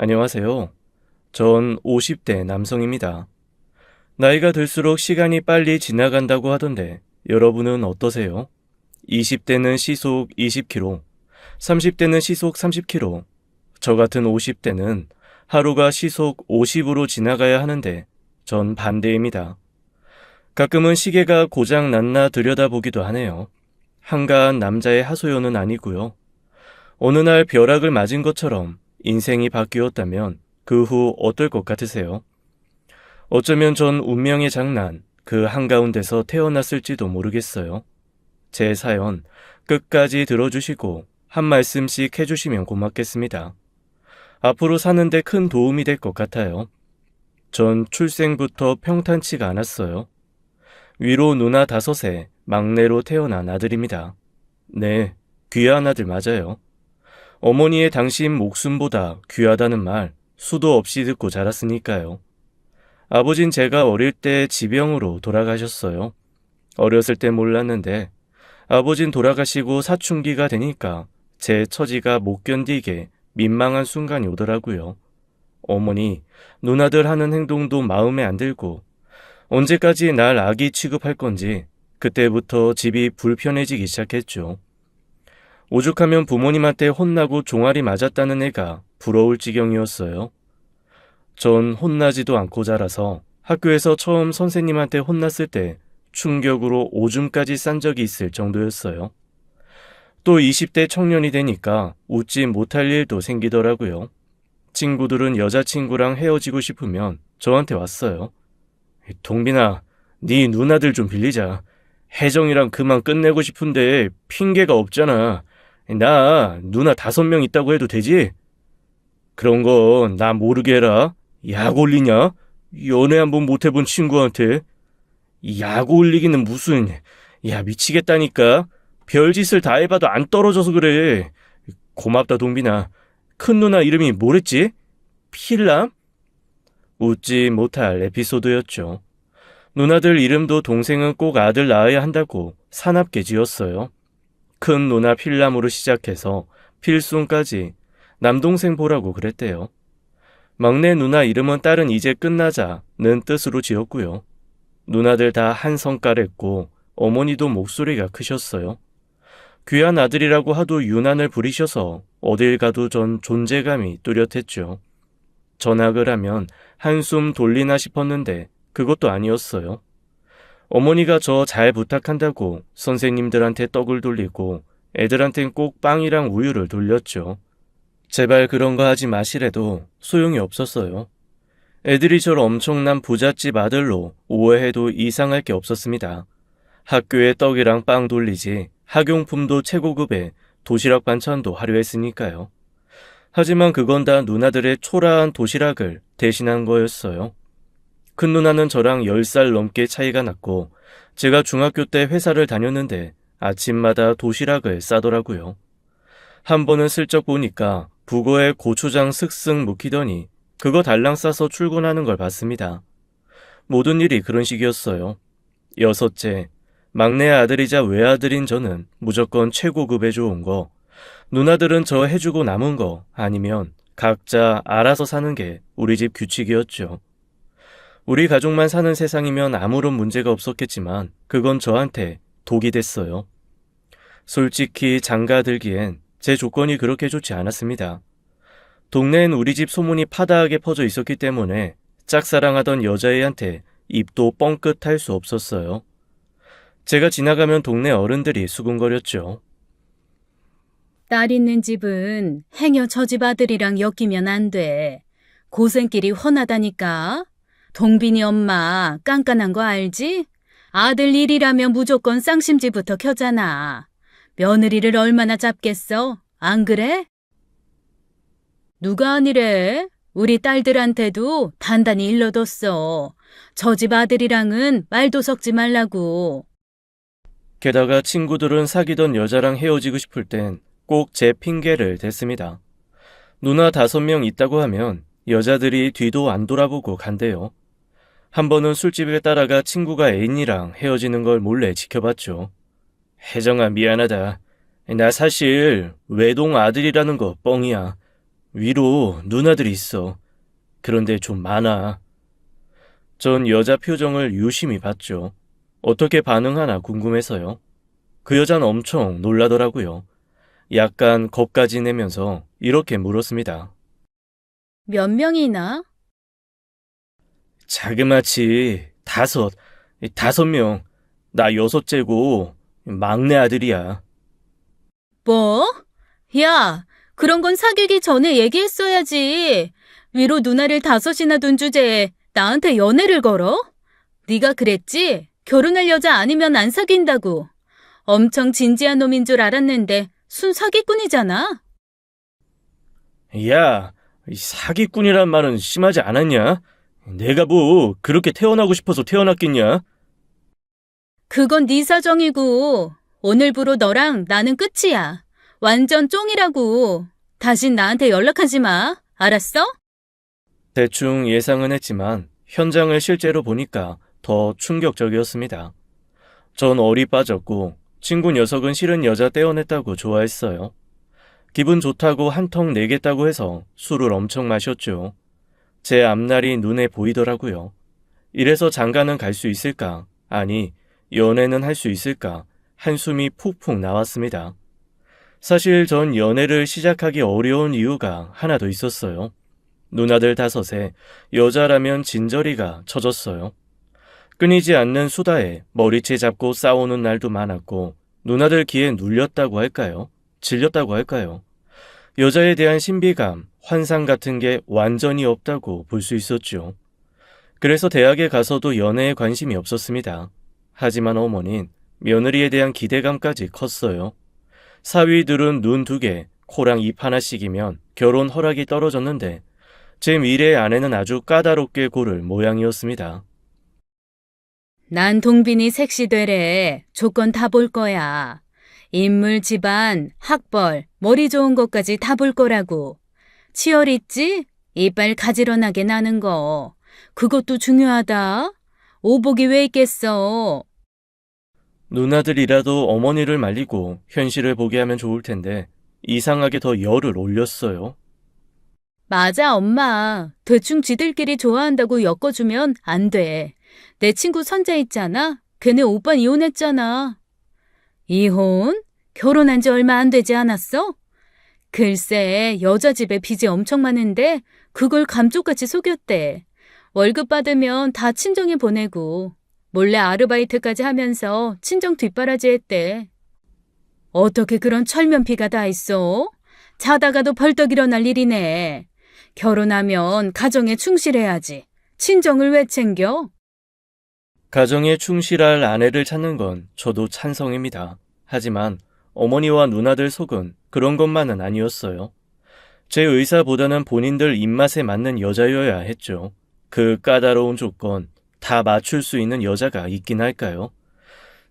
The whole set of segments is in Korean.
안녕하세요. 전 50대 남성입니다. 나이가 들수록 시간이 빨리 지나간다고 하던데 여러분은 어떠세요? 20대는 시속 20km, 30대는 시속 30km, 저 같은 50대는 하루가 시속 50으로 지나가야 하는데 전 반대입니다. 가끔은 시계가 고장 났나 들여다보기도 하네요. 한가한 남자의 하소연은 아니고요. 어느 날 벼락을 맞은 것처럼 인생이 바뀌었다면 그 후 어떨 것 같으세요? 어쩌면 전 운명의 장난, 그 한가운데서 태어났을지도 모르겠어요. 제 사연 끝까지 들어주시고 한 말씀씩 해주시면 고맙겠습니다. 앞으로 사는데 큰 도움이 될 것 같아요. 전 출생부터 평탄치가 않았어요. 위로 누나 5에 막내로 태어난 아들입니다. 네, 귀한 아들 맞아요. 어머니의 당신 목숨보다 귀하다는 말 수도 없이 듣고 자랐으니까요. 아버진 제가 어릴 때 지병으로 돌아가셨어요. 어렸을 때 몰랐는데 아버진 돌아가시고 사춘기가 되니까 제 처지가 못 견디게 민망한 순간이 오더라고요. 어머니, 누나들 하는 행동도 마음에 안 들고 언제까지 날 아기 취급할 건지 그때부터 집이 불편해지기 시작했죠. 오죽하면 부모님한테 혼나고 종아리 맞았다는 애가 부러울 지경이었어요. 전 혼나지도 않고 자라서 학교에서 처음 선생님한테 혼났을 때 충격으로 오줌까지 싼 적이 있을 정도였어요. 또 20대 청년이 되니까 웃지 못할 일도 생기더라고요. 친구들은 여자친구랑 헤어지고 싶으면 저한테 왔어요. 동빈아, 네 누나들 좀 빌리자. 혜정이랑 그만 끝내고 싶은데 핑계가 없잖아. 나 누나 5명 있다고 해도 되지? 그런 거 나 모르게 해라. 약 올리냐? 연애 한번 못 해본 친구한테. 약 올리기는 무슨... 야, 미치겠다니까. 별짓을 다 해봐도 안 떨어져서 그래. 고맙다 동빈아. 큰 누나 이름이 뭐랬지? 필람? 웃지 못할 에피소드였죠. 누나들 이름도 동생은 꼭 아들 낳아야 한다고 사납게 지었어요. 큰 누나 필람으로 시작해서 필순까지 남동생 보라고 그랬대요. 막내 누나 이름은 딸은 이제 끝나자는 뜻으로 지었고요. 누나들 다 한 성깔했고 어머니도 목소리가 크셨어요. 귀한 아들이라고 하도 유난을 부리셔서 어딜 가도 전 존재감이 뚜렷했죠. 전학을 하면 한숨 돌리나 싶었는데 그것도 아니었어요. 어머니가 저 잘 부탁한다고 선생님들한테 떡을 돌리고 애들한텐 꼭 빵이랑 우유를 돌렸죠. 제발 그런 거 하지 마시래도 소용이 없었어요. 애들이 저를 엄청난 부잣집 아들로 오해해도 이상할 게 없었습니다. 학교에 떡이랑 빵 돌리지 학용품도 최고급에 도시락 반찬도 화려했으니까요. 하지만 그건 다 누나들의 초라한 도시락을 대신한 거였어요. 큰 누나는 저랑 10살 넘게 차이가 났고 제가 중학교 때 회사를 다녔는데 아침마다 도시락을 싸더라고요. 한 번은 슬쩍 보니까 북어에 고추장 슥슥 묵히더니 그거 달랑 싸서 출근하는 걸 봤습니다. 모든 일이 그런 식이었어요. 6째, 막내 아들이자 외아들인 저는 무조건 최고급에 좋은 거, 누나들은 저 해주고 남은 거 아니면 각자 알아서 사는 게 우리 집 규칙이었죠. 우리 가족만 사는 세상이면 아무런 문제가 없었겠지만 그건 저한테 독이 됐어요. 솔직히 장가들기엔 제 조건이 그렇게 좋지 않았습니다. 동네엔 우리 집 소문이 파다하게 퍼져 있었기 때문에 짝사랑하던 여자애한테 입도 뻥끗할 수 없었어요. 제가 지나가면 동네 어른들이 수군거렸죠. 딸 있는 집은 행여 저 집 아들이랑 엮이면 안 돼. 고생길이 훤하다니까. 동빈이 엄마 깐깐한 거 알지? 아들 일이라면 무조건 쌍심지부터 켜잖아. 며느리를 얼마나 잡겠어? 안 그래? 누가 아니래? 우리 딸들한테도 단단히 일러뒀어. 저 집 아들이랑은 말도 섞지 말라고. 게다가 친구들은 사귀던 여자랑 헤어지고 싶을 땐 꼭 제 핑계를 댔습니다. 누나 5명 있다고 하면 여자들이 뒤도 안 돌아보고 간대요. 한 번은 술집에 따라가 친구가 애인이랑 헤어지는 걸 몰래 지켜봤죠. 혜정아 미안하다. 나 사실 외동 아들이라는 거 뻥이야. 위로 누나들이 있어. 그런데 좀 많아. 전 여자 표정을 유심히 봤죠. 어떻게 반응하나 궁금해서요. 그 여자는 엄청 놀라더라고요. 약간 겁까지 내면서 이렇게 물었습니다. 몇 명이나? 자그마치 5명. 나 6째고 막내 아들이야. 뭐? 야, 그런 건 사귀기 전에 얘기했어야지. 위로 누나를 5이나 둔 주제에 나한테 연애를 걸어? 네가 그랬지? 결혼할 여자 아니면 안 사귄다고. 엄청 진지한 놈인 줄 알았는데 순 사기꾼이잖아. 야, 이 사기꾼이란 말은 심하지 않았냐? 내가 뭐 그렇게 태어나고 싶어서 태어났겠냐? 그건 네 사정이고 오늘부로 너랑 나는 끝이야. 완전 쫑이라고. 다신 나한테 연락하지 마. 알았어? 대충 예상은 했지만 현장을 실제로 보니까 더 충격적이었습니다. 전 얼이 빠졌고 친구 녀석은 실은 여자 떼어냈다고 좋아했어요. 기분 좋다고 한 통 내겠다고 해서 술을 엄청 마셨죠. 제 앞날이 눈에 보이더라고요. 이래서 장가는 갈 수 있을까? 아니, 연애는 할 수 있을까? 한숨이 푹푹 나왔습니다. 사실 전 연애를 시작하기 어려운 이유가 하나 더 있었어요. 누나들 5에 여자라면 진저리가 쳐졌어요. 끊이지 않는 수다에 머리채 잡고 싸우는 날도 많았고 누나들 귀에 눌렸다고 할까요? 질렸다고 할까요? 여자에 대한 신비감, 환상 같은 게 완전히 없다고 볼 수 있었죠. 그래서 대학에 가서도 연애에 관심이 없었습니다. 하지만 어머닌 며느리에 대한 기대감까지 컸어요. 사위들은 눈 2개, 코랑 입 하나씩이면 결혼 허락이 떨어졌는데 제 미래의 아내는 아주 까다롭게 고를 모양이었습니다. 난 동빈이 섹시되래. 조건 다 볼 거야. 인물, 집안, 학벌, 머리 좋은 것까지 다 볼 거라고. 치열 있지? 이빨 가지런하게 나는 거. 그것도 중요하다. 오복이 왜 있겠어. 누나들이라도 어머니를 말리고 현실을 보게 하면 좋을 텐데 이상하게 더 열을 올렸어요. 맞아, 엄마. 대충 지들끼리 좋아한다고 엮어주면 안 돼. 내 친구 선재 있잖아. 걔네 오빠 이혼했잖아. 이혼? 결혼한 지 얼마 안 되지 않았어? 글쎄, 여자 집에 빚이 엄청 많은데 그걸 감쪽같이 속였대. 월급 받으면 다 친정에 보내고 몰래 아르바이트까지 하면서 친정 뒷바라지 했대. 어떻게 그런 철면피가 다 있어? 자다가도 벌떡 일어날 일이네. 결혼하면 가정에 충실해야지. 친정을 왜 챙겨? 가정에 충실할 아내를 찾는 건 저도 찬성입니다. 하지만 어머니와 누나들 속은 그런 것만은 아니었어요. 제 의사보다는 본인들 입맛에 맞는 여자여야 했죠. 그 까다로운 조건 다 맞출 수 있는 여자가 있긴 할까요?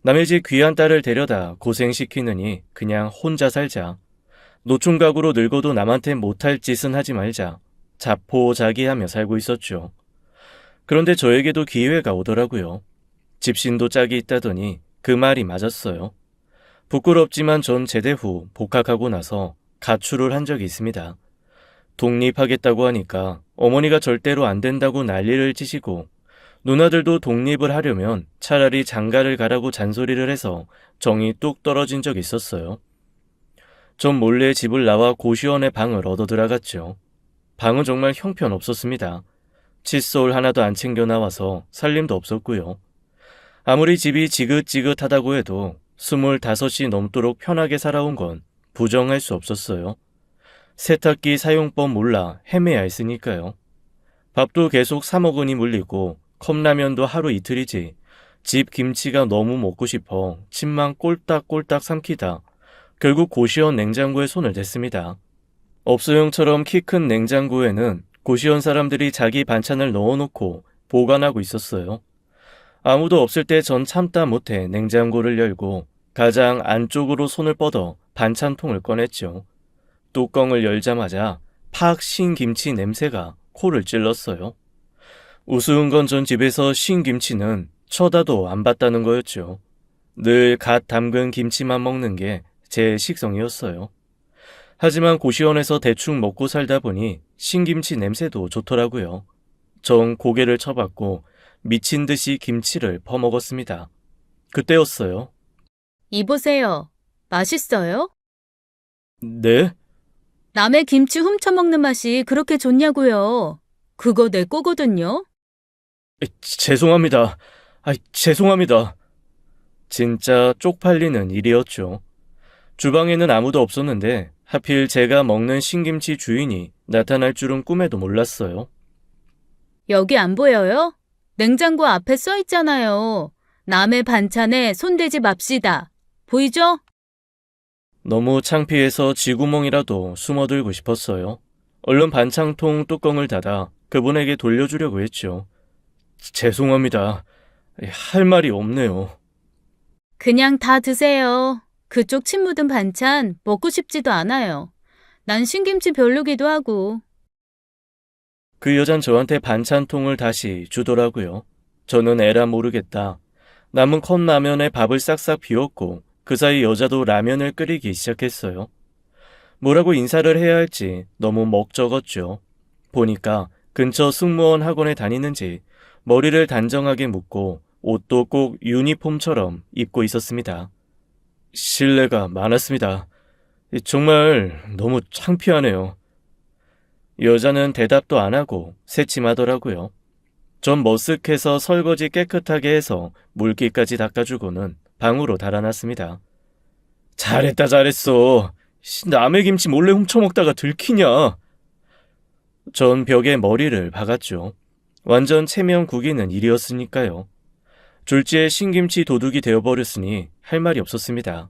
남의 집 귀한 딸을 데려다 고생시키느니 그냥 혼자 살자. 노총각으로 늙어도 남한테 못할 짓은 하지 말자. 자포자기하며 살고 있었죠. 그런데 저에게도 기회가 오더라고요. 집신도 짝이 있다더니 그 말이 맞았어요. 부끄럽지만 전 제대 후 복학하고 나서 가출을 한 적이 있습니다. 독립하겠다고 하니까 어머니가 절대로 안 된다고 난리를 치시고 누나들도 독립을 하려면 차라리 장가를 가라고 잔소리를 해서 정이 뚝 떨어진 적이 있었어요. 전 몰래 집을 나와 고시원의 방을 얻어 들어갔죠. 방은 정말 형편없었습니다. 칫솔 하나도 안 챙겨 나와서 살림도 없었고요. 아무리 집이 지긋지긋하다고 해도 25이 넘도록 편하게 살아온 건 부정할 수 없었어요. 세탁기 사용법 몰라 헤매야 했으니까요. 밥도 계속 사 먹으니 물리고 컵라면도 하루 이틀이지 집 김치가 너무 먹고 싶어 침만 꼴딱꼴딱 삼키다 결국 고시원 냉장고에 손을 댔습니다. 업소용처럼 키 큰 냉장고에는 고시원 사람들이 자기 반찬을 넣어놓고 보관하고 있었어요. 아무도 없을 때 전 참다 못해 냉장고를 열고 가장 안쪽으로 손을 뻗어 반찬통을 꺼냈죠. 뚜껑을 열자마자 팍 신 김치 냄새가 코를 찔렀어요. 우스운 건 전 집에서 신 김치는 쳐다도 안 봤다는 거였죠. 늘 갓 담근 김치만 먹는 게 제 식성이었어요. 하지만 고시원에서 대충 먹고 살다 보니 신김치 냄새도 좋더라고요. 전 고개를 쳐박고 미친 듯이 김치를 퍼먹었습니다. 그때였어요. 이보세요. 맛있어요? 네? 남의 김치 훔쳐먹는 맛이 그렇게 좋냐고요. 그거 내 거거든요. 죄송합니다. 죄송합니다. 진짜 쪽팔리는 일이었죠. 주방에는 아무도 없었는데 하필 제가 먹는 신김치 주인이 나타날 줄은 꿈에도 몰랐어요. 여기 안 보여요? 냉장고 앞에 써 있잖아요. 남의 반찬에 손대지 맙시다. 보이죠? 너무 창피해서 쥐구멍이라도 숨어들고 싶었어요. 얼른 반찬통 뚜껑을 닫아 그분에게 돌려주려고 했죠. 죄송합니다. 할 말이 없네요. 그냥 다 드세요. 그쪽 침 묻은 반찬 먹고 싶지도 않아요. 난 신김치 별로기도 하고. 그 여잔 저한테 반찬통을 다시 주더라고요. 저는 에라 모르겠다. 남은 컵라면에 밥을 싹싹 비웠고 그 사이 여자도 라면을 끓이기 시작했어요. 뭐라고 인사를 해야 할지 너무 먹적었죠. 보니까 근처 승무원 학원에 다니는지 머리를 단정하게 묶고 옷도 꼭 유니폼처럼 입고 있었습니다. 실례가 많았습니다. 정말 너무 창피하네요. 여자는 대답도 안 하고 새침하더라고요. 전 머쓱해서 설거지 깨끗하게 해서 물기까지 닦아주고는 방으로 달아났습니다. 잘했다 잘했어. 남의 김치 몰래 훔쳐먹다가 들키냐. 전 벽에 머리를 박았죠. 완전 체면 구기는 일이었으니까요. 졸지에 신김치 도둑이 되어버렸으니 할 말이 없었습니다.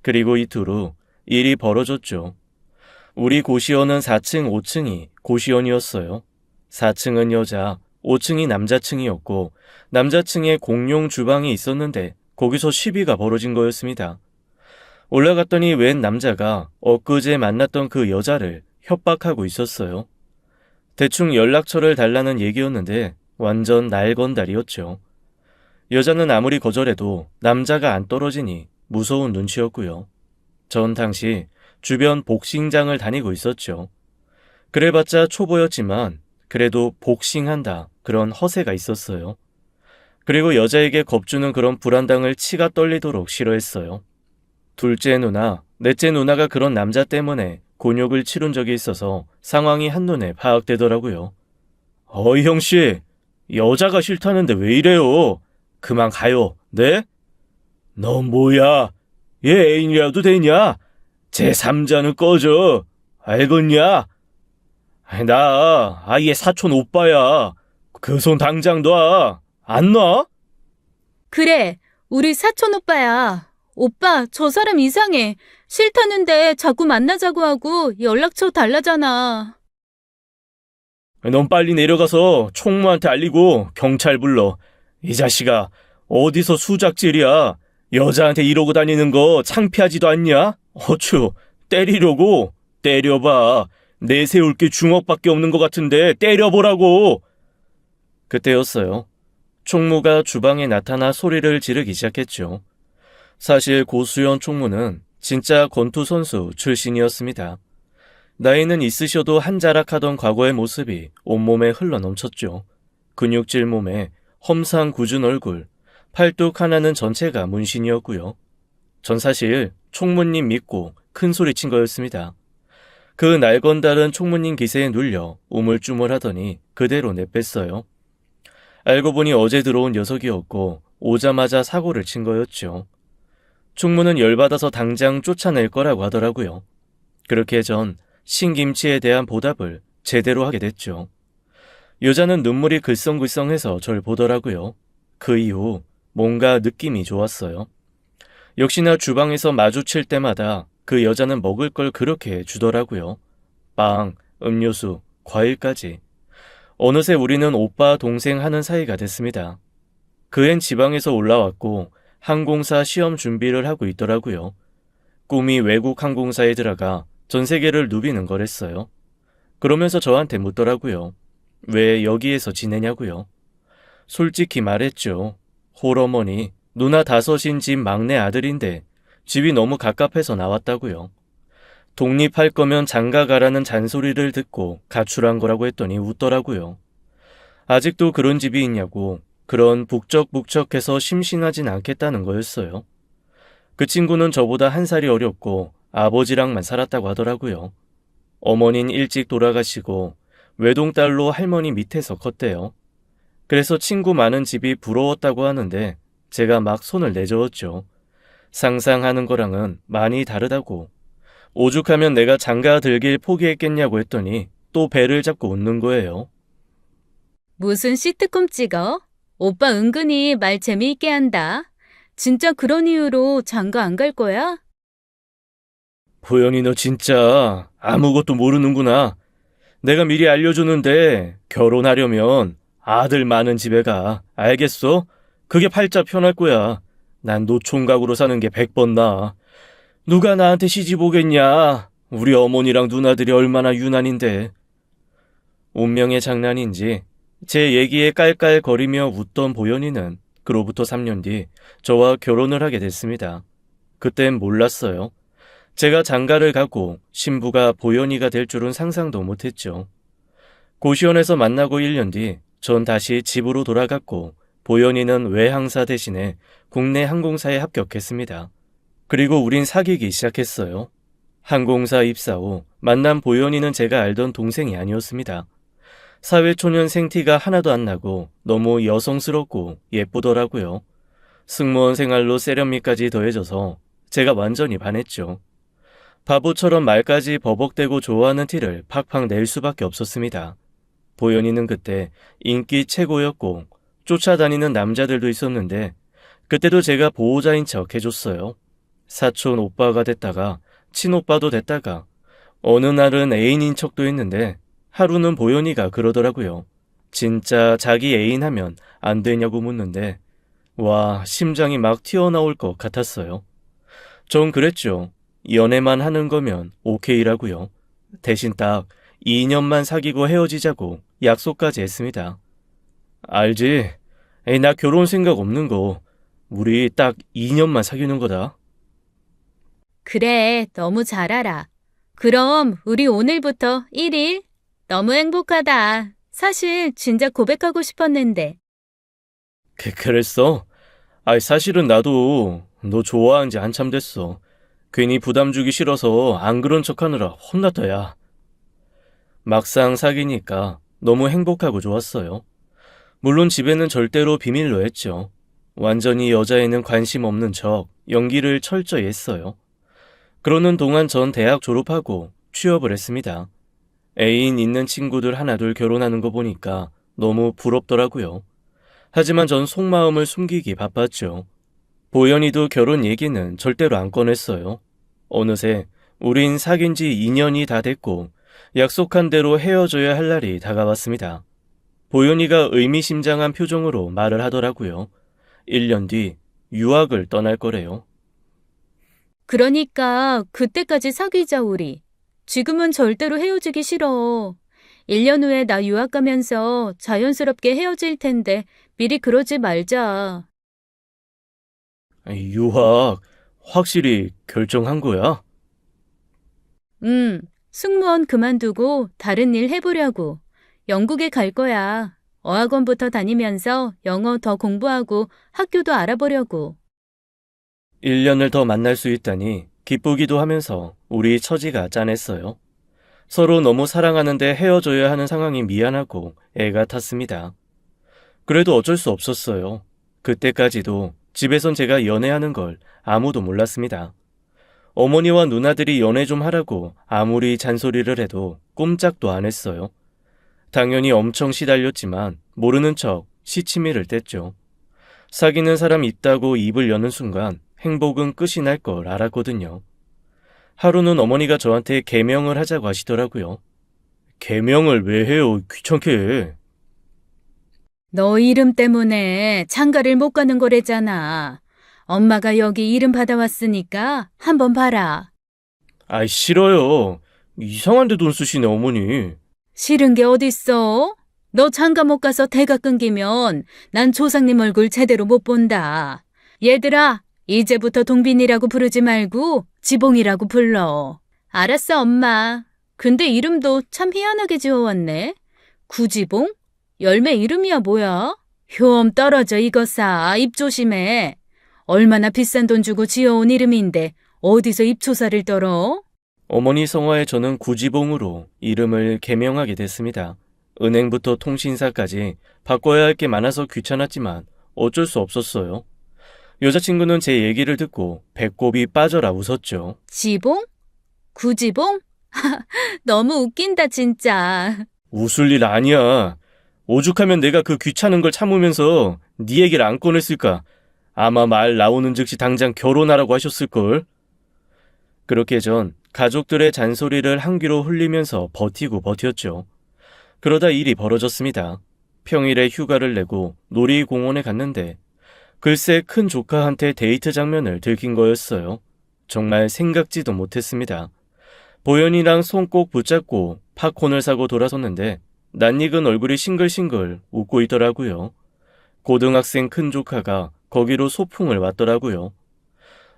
그리고 이틀 후 일이 벌어졌죠. 우리 고시원은 4층, 5층이 고시원이었어요. 4층은 여자, 5층이 남자층이었고 남자층에 공용 주방이 있었는데 거기서 시비가 벌어진 거였습니다. 올라갔더니 웬 남자가 엊그제 만났던 그 여자를 협박하고 있었어요. 대충 연락처를 달라는 얘기였는데 완전 날건달이었죠. 여자는 아무리 거절해도 남자가 안 떨어지니 무서운 눈치였고요. 전 당시 주변 복싱장을 다니고 있었죠. 그래봤자 초보였지만 그래도 복싱한다 그런 허세가 있었어요. 그리고 여자에게 겁주는 그런 불안당을 치가 떨리도록 싫어했어요. 둘째 누나, 넷째 누나가 그런 남자 때문에 곤욕을 치룬 적이 있어서 상황이 한눈에 파악되더라고요. 어이 형씨, 여자가 싫다는데 왜 이래요? 그만 가요, 네? 너 뭐야? 얘 애인이라도 되냐? 제3자는 꺼져. 알겠냐? 나 아예 사촌 오빠야. 그 손 당장 놔. 안 놔? 그래, 우리 사촌 오빠야. 오빠, 저 사람 이상해. 싫다는데 자꾸 만나자고 하고 연락처 달라잖아. 넌 빨리 내려가서 총무한테 알리고 경찰 불러. 이 자식아, 어디서 수작질이야. 여자한테 이러고 다니는 거 창피하지도 않냐? 어쭈, 때리려고? 때려봐. 내세울 게 주먹밖에 없는 것 같은데 때려보라고. 그때였어요. 총무가 주방에 나타나 소리를 지르기 시작했죠. 사실 고수연 총무는 진짜 권투 선수 출신이었습니다. 나이는 있으셔도 한자락하던 과거의 모습이 온몸에 흘러넘쳤죠. 근육질 몸에 험상 굳은 얼굴, 팔뚝 하나는 전체가 문신이었고요. 전 사실 총무님 믿고 큰 소리 친 거였습니다. 그 날건달은 총무님 기세에 눌려 우물쭈물하더니 그대로 내뺐어요. 알고 보니 어제 들어온 녀석이었고 오자마자 사고를 친 거였죠. 총무는 열받아서 당장 쫓아낼 거라고 하더라고요. 그렇게 전 신김치에 대한 보답을 제대로 하게 됐죠. 여자는 눈물이 글썽글썽해서 절 보더라고요. 그 이후 뭔가 느낌이 좋았어요. 역시나 주방에서 마주칠 때마다 그 여자는 먹을 걸 그렇게 주더라고요. 빵, 음료수, 과일까지. 어느새 우리는 오빠 동생 하는 사이가 됐습니다. 그 앤 지방에서 올라왔고 항공사 시험 준비를 하고 있더라고요. 꿈이 외국 항공사에 들어가 전 세계를 누비는 거랬어요. 그러면서 저한테 묻더라고요. 왜 여기에서 지내냐고요. 솔직히 말했죠. 홀어머니, 누나 5인 집 막내 아들인데 집이 너무 갑갑해서 나왔다고요. 독립할 거면 장가 가라는 잔소리를 듣고 가출한 거라고 했더니 웃더라고요. 아직도 그런 집이 있냐고, 그런 북적북적해서 심심하진 않겠다는 거였어요. 그 친구는 저보다 한 살이 어렸고 아버지랑만 살았다고 하더라고요. 어머닌 일찍 돌아가시고 외동딸로 할머니 밑에서 컸대요. 그래서 친구 많은 집이 부러웠다고 하는데 제가 막 손을 내저었죠. 상상하는 거랑은 많이 다르다고. 오죽하면 내가 장가 들길 포기했겠냐고 했더니 또 배를 잡고 웃는 거예요. 무슨 시트콤 찍어? 오빠 은근히 말 재미있게 한다. 진짜 그런 이유로 장가 안 갈 거야? 보현이 너 진짜 아무것도 모르는구나. 내가 미리 알려주는데 결혼하려면 아들 많은 집에 가. 알겠어? 그게 팔자 편할 거야. 난 노총각으로 사는 게 100번 나아. 누가 나한테 시집 오겠냐. 우리 어머니랑 누나들이 얼마나 유난인데. 운명의 장난인지 제 얘기에 깔깔거리며 웃던 보현이는 그로부터 3년 뒤 저와 결혼을 하게 됐습니다. 그땐 몰랐어요. 제가 장가를 가고 신부가 보현이가 될 줄은 상상도 못했죠. 고시원에서 만나고 1년 뒤 전 다시 집으로 돌아갔고 보현이는 외항사 대신에 국내 항공사에 합격했습니다. 그리고 우린 사귀기 시작했어요. 항공사 입사 후 만난 보현이는 제가 알던 동생이 아니었습니다. 사회초년 생티가 하나도 안 나고 너무 여성스럽고 예쁘더라고요. 승무원 생활로 세련미까지 더해져서 제가 완전히 반했죠. 바보처럼 말까지 버벅대고 좋아하는 티를 팍팍 낼 수밖에 없었습니다. 보현이는 그때 인기 최고였고 쫓아다니는 남자들도 있었는데 그때도 제가 보호자인 척 해줬어요. 사촌 오빠가 됐다가 친오빠도 됐다가 어느 날은 애인인 척도 했는데 하루는 보현이가 그러더라고요. 진짜 자기 애인 하면 안 되냐고 묻는데 와, 심장이 막 튀어나올 것 같았어요. 전 그랬죠. 연애만 하는 거면 오케이라고요. 대신 딱 2년만 사귀고 헤어지자고 약속까지 했습니다. 알지? 에이, 나 결혼 생각 없는 거. 우리 딱 2년만 사귀는 거다. 그래, 너무 잘 알아. 그럼 우리 오늘부터 1일? 너무 행복하다. 사실 진작 고백하고 싶었는데. 그랬어? 아이, 사실은 나도 너 좋아한 지 한참 됐어. 괜히 부담 주기 싫어서 안 그런 척 하느라 혼났다, 야. 막상 사귀니까 너무 행복하고 좋았어요. 물론 집에는 절대로 비밀로 했죠. 완전히 여자에는 관심 없는 척 연기를 철저히 했어요. 그러는 동안 전 대학 졸업하고 취업을 했습니다. 애인 있는 친구들 하나둘 결혼하는 거 보니까 너무 부럽더라고요. 하지만 전 속마음을 숨기기 바빴죠. 보현이도 결혼 얘기는 절대로 안 꺼냈어요. 어느새 우린 사귄 지 2년이 다 됐고 약속한 대로 헤어져야 할 날이 다가왔습니다. 보현이가 의미심장한 표정으로 말을 하더라고요. 1년 뒤 유학을 떠날 거래요. 그러니까 그때까지 사귀자, 우리. 지금은 절대로 헤어지기 싫어. 1년 후에 나 유학 가면서 자연스럽게 헤어질 텐데 미리 그러지 말자. 유학 확실히 결정한 거야? 승무원 그만두고 다른 일 해보려고. 영국에 갈 거야. 어학원부터 다니면서 영어 더 공부하고 학교도 알아보려고. 1년을 더 만날 수 있다니 기쁘기도 하면서 우리 처지가 짠했어요. 서로 너무 사랑하는데 헤어져야 하는 상황이 미안하고 애가 탔습니다. 그래도 어쩔 수 없었어요. 그때까지도 집에선 제가 연애하는 걸 아무도 몰랐습니다. 어머니와 누나들이 연애 좀 하라고 아무리 잔소리를 해도 꼼짝도 안 했어요. 당연히 엄청 시달렸지만 모르는 척 시치미를 뗐죠. 사귀는 사람 있다고 입을 여는 순간 행복은 끝이 날 걸 알았거든요. 하루는 어머니가 저한테 개명을 하자고 하시더라고요. 개명을 왜 해요? 귀찮게 해. 너 이름 때문에 장가를 못 가는 거래잖아. 엄마가 여기 이름 받아왔으니까 한번 봐라. 아이, 싫어요. 이상한 데 돈 쓰시네, 어머니. 싫은 게 어딨어? 너 장가 못 가서 대가 끊기면 난 조상님 얼굴 제대로 못 본다. 얘들아, 이제부터 동빈이라고 부르지 말고 지봉이라고 불러. 알았어, 엄마. 근데 이름도 참 희한하게 지어왔네. 구지봉? 열매 이름이야 뭐야? 효엄 떨어져 이거사. 입 조심해. 얼마나 비싼 돈 주고 지어온 이름인데 어디서 입초사를 떨어? 어머니 성화에 저는 구지봉으로 이름을 개명하게 됐습니다. 은행부터 통신사까지 바꿔야 할 게 많아서 귀찮았지만 어쩔 수 없었어요. 여자친구는 제 얘기를 듣고 배꼽이 빠져라 웃었죠. 지봉? 구지봉? 너무 웃긴다 진짜. 웃을 일 아니야. 오죽하면 내가 그 귀찮은 걸 참으면서 네 얘기를 안 꺼냈을까. 아마 말 나오는 즉시 당장 결혼하라고 하셨을걸. 그렇게 전 가족들의 잔소리를 한 귀로 흘리면서 버티고 버텼죠. 그러다 일이 벌어졌습니다. 평일에 휴가를 내고 놀이공원에 갔는데 글쎄 큰 조카한테 데이트 장면을 들킨 거였어요. 정말 생각지도 못했습니다. 보현이랑 손 꼭 붙잡고 팝콘을 사고 돌아섰는데 낯익은 얼굴이 싱글싱글 웃고 있더라고요. 고등학생 큰 조카가 거기로 소풍을 왔더라고요.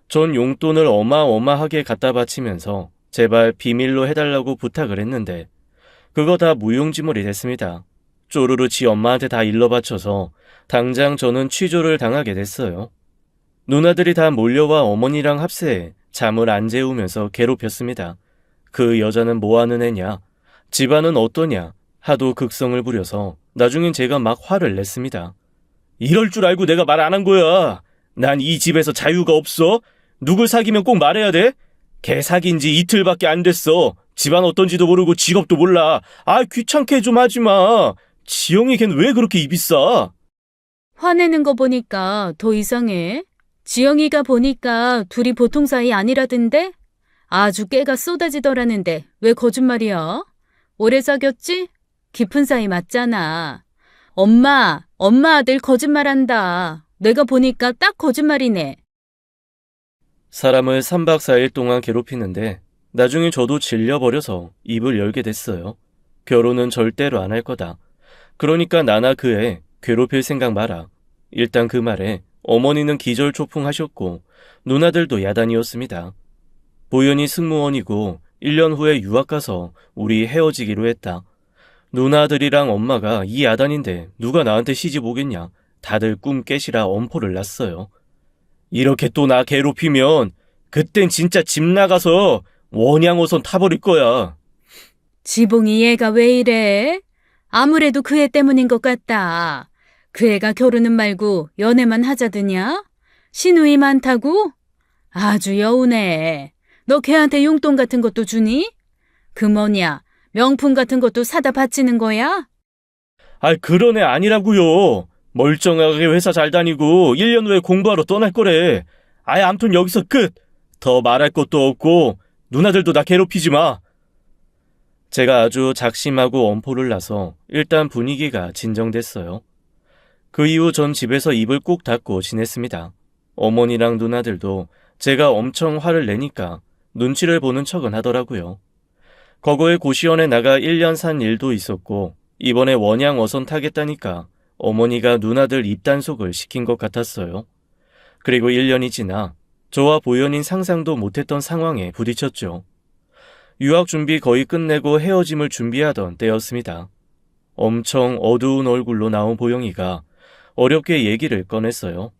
전 용돈을 어마어마하게 갖다 바치면서 제발 비밀로 해달라고 부탁을 했는데 그거 다 무용지물이 됐습니다. 쪼르르 지 엄마한테 다 일러 바쳐서 당장 저는 취조를 당하게 됐어요. 누나들이 다 몰려와 어머니랑 합세해 잠을 안 재우면서 괴롭혔습니다. 그 여자는 뭐하는 애냐? 집안은 어떠냐? 하도 극성을 부려서 나중엔 제가 막 화를 냈습니다. 이럴 줄 알고 내가 말 안 한 거야. 난 이 집에서 자유가 없어? 누굴 사귀면 꼭 말해야 돼? 걔 사귄 지 이틀밖에 안 됐어. 집안 어떤지도 모르고 직업도 몰라. 아, 귀찮게 좀 하지 마. 지영이 걔는 왜 그렇게 입이 싸? 화내는 거 보니까 더 이상해. 지영이가 보니까 둘이 보통 사이 아니라던데? 아주 깨가 쏟아지더라는데 왜 거짓말이야? 오래 사귀었지? 깊은 사이 맞잖아. 엄마 아들 거짓말한다. 내가 보니까 딱 거짓말이네. 사람을 3박 4일 동안 괴롭히는데 나중에 저도 질려버려서 입을 열게 됐어요. 결혼은 절대로 안 할 거다. 그러니까 나나 그 애 괴롭힐 생각 마라. 일단 그 말에 어머니는 기절초풍하셨고 누나들도 야단이었습니다. 보현이 승무원이고 1년 후에 유학 가서 우리 헤어지기로 했다. 누나들이랑 엄마가 이 야단인데 누가 나한테 시집 오겠냐. 다들 꿈 깨시라 엄포를 놨어요. 이렇게 또 나 괴롭히면 그땐 진짜 집 나가서 원양어선 타버릴 거야. 지봉이 얘가 왜 이래? 아무래도 그 애 때문인 것 같다. 그 애가 결혼은 말고 연애만 하자드냐? 시누이 많다고? 아주 여우네. 너 걔한테 용돈 같은 것도 주니? 그 뭐냐, 명품 같은 것도 사다 바치는 거야? 아, 그런 애 아니라고요. 멀쩡하게 회사 잘 다니고 1년 후에 공부하러 떠날 거래. 아예 암튼 여기서 끝. 더 말할 것도 없고 누나들도 나 괴롭히지 마. 제가 아주 작심하고 엄포를 놔서 일단 분위기가 진정됐어요. 그 이후 전 집에서 입을 꾹 닫고 지냈습니다. 어머니랑 누나들도 제가 엄청 화를 내니까 눈치를 보는 척은 하더라고요. 과거에 고시원에 나가 1년 산 일도 있었고 이번에 원양 어선 타겠다니까 어머니가 누나들 입단속을 시킨 것 같았어요. 그리고 1년이 지나 저와 보현인 상상도 못했던 상황에 부딪혔죠. 유학 준비 거의 끝내고 헤어짐을 준비하던 때였습니다. 엄청 어두운 얼굴로 나온 보영이가 어렵게 얘기를 꺼냈어요.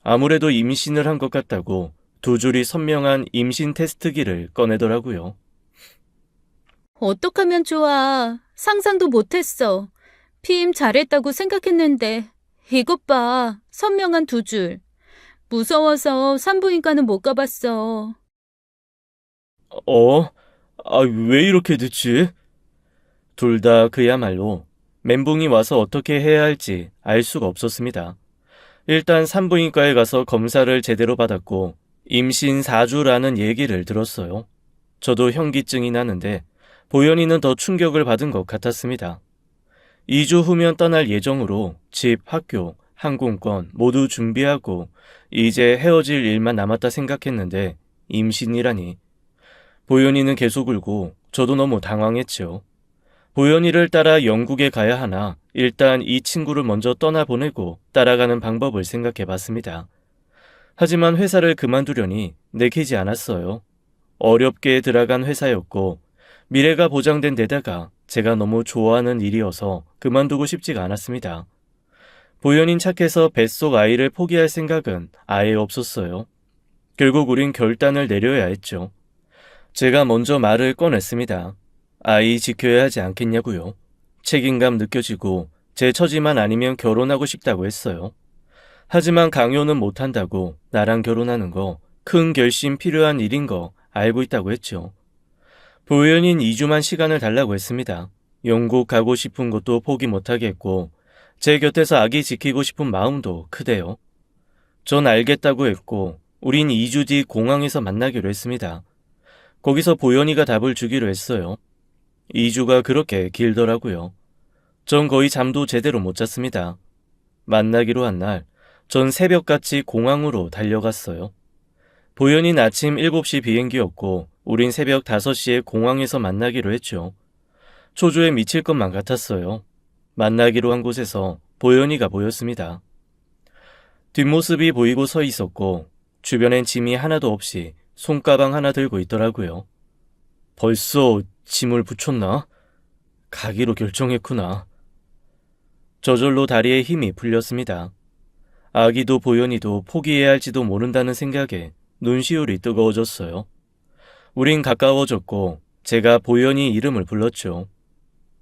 아무래도 임신을 한 것 같다고 두 줄이 선명한 임신 테스트기를 꺼내더라고요. 어떡하면 좋아. 상상도 못했어. 피임 잘했다고 생각했는데 이것 봐. 선명한 두 줄. 무서워서 산부인과는 못 가봤어. 왜 이렇게 늦지? 둘 다 그야말로 멘붕이 와서 어떻게 해야 할지 알 수가 없었습니다. 일단 산부인과에 가서 검사를 제대로 받았고 임신 4주라는 얘기를 들었어요. 저도 현기증이 나는데 보현이는 더 충격을 받은 것 같았습니다. 2주 후면 떠날 예정으로 집, 학교, 항공권 모두 준비하고 이제 헤어질 일만 남았다 생각했는데 임신이라니. 보현이는 계속 울고 저도 너무 당황했죠. 보현이를 따라 영국에 가야 하나 일단 이 친구를 먼저 떠나보내고 따라가는 방법을 생각해봤습니다. 하지만 회사를 그만두려니 내키지 않았어요. 어렵게 들어간 회사였고 미래가 보장된 데다가 제가 너무 좋아하는 일이어서 그만두고 싶지가 않았습니다. 보현인 착해서 뱃속 아이를 포기할 생각은 아예 없었어요. 결국 우린 결단을 내려야 했죠. 제가 먼저 말을 꺼냈습니다. 아이 지켜야 하지 않겠냐고요. 책임감 느껴지고 제 처지만 아니면 결혼하고 싶다고 했어요. 하지만 강요는 못한다고 나랑 결혼하는 거 큰 결심 필요한 일인 거 알고 있다고 했죠. 보현인 2주만 시간을 달라고 했습니다. 영국 가고 싶은 것도 포기 못하겠고 제 곁에서 아기 지키고 싶은 마음도 크대요. 전 알겠다고 했고 우린 2주 뒤 공항에서 만나기로 했습니다. 거기서 보현이가 답을 주기로 했어요. 2주가 그렇게 길더라고요. 전 거의 잠도 제대로 못 잤습니다. 만나기로 한 날, 전 새벽같이 공항으로 달려갔어요. 보현이는 아침 7시 비행기였고 우린 새벽 5시에 공항에서 만나기로 했죠. 초조해 미칠 것만 같았어요. 만나기로 한 곳에서 보현이가 보였습니다. 뒷모습이 보이고 서 있었고 주변엔 짐이 하나도 없이 손가방 하나 들고 있더라고요. 벌써 짐을 붙였나? 가기로 결정했구나. 저절로 다리에 힘이 풀렸습니다. 아기도 보현이도 포기해야 할지도 모른다는 생각에 눈시울이 뜨거워졌어요. 우린 가까워졌고 제가 보현이 이름을 불렀죠.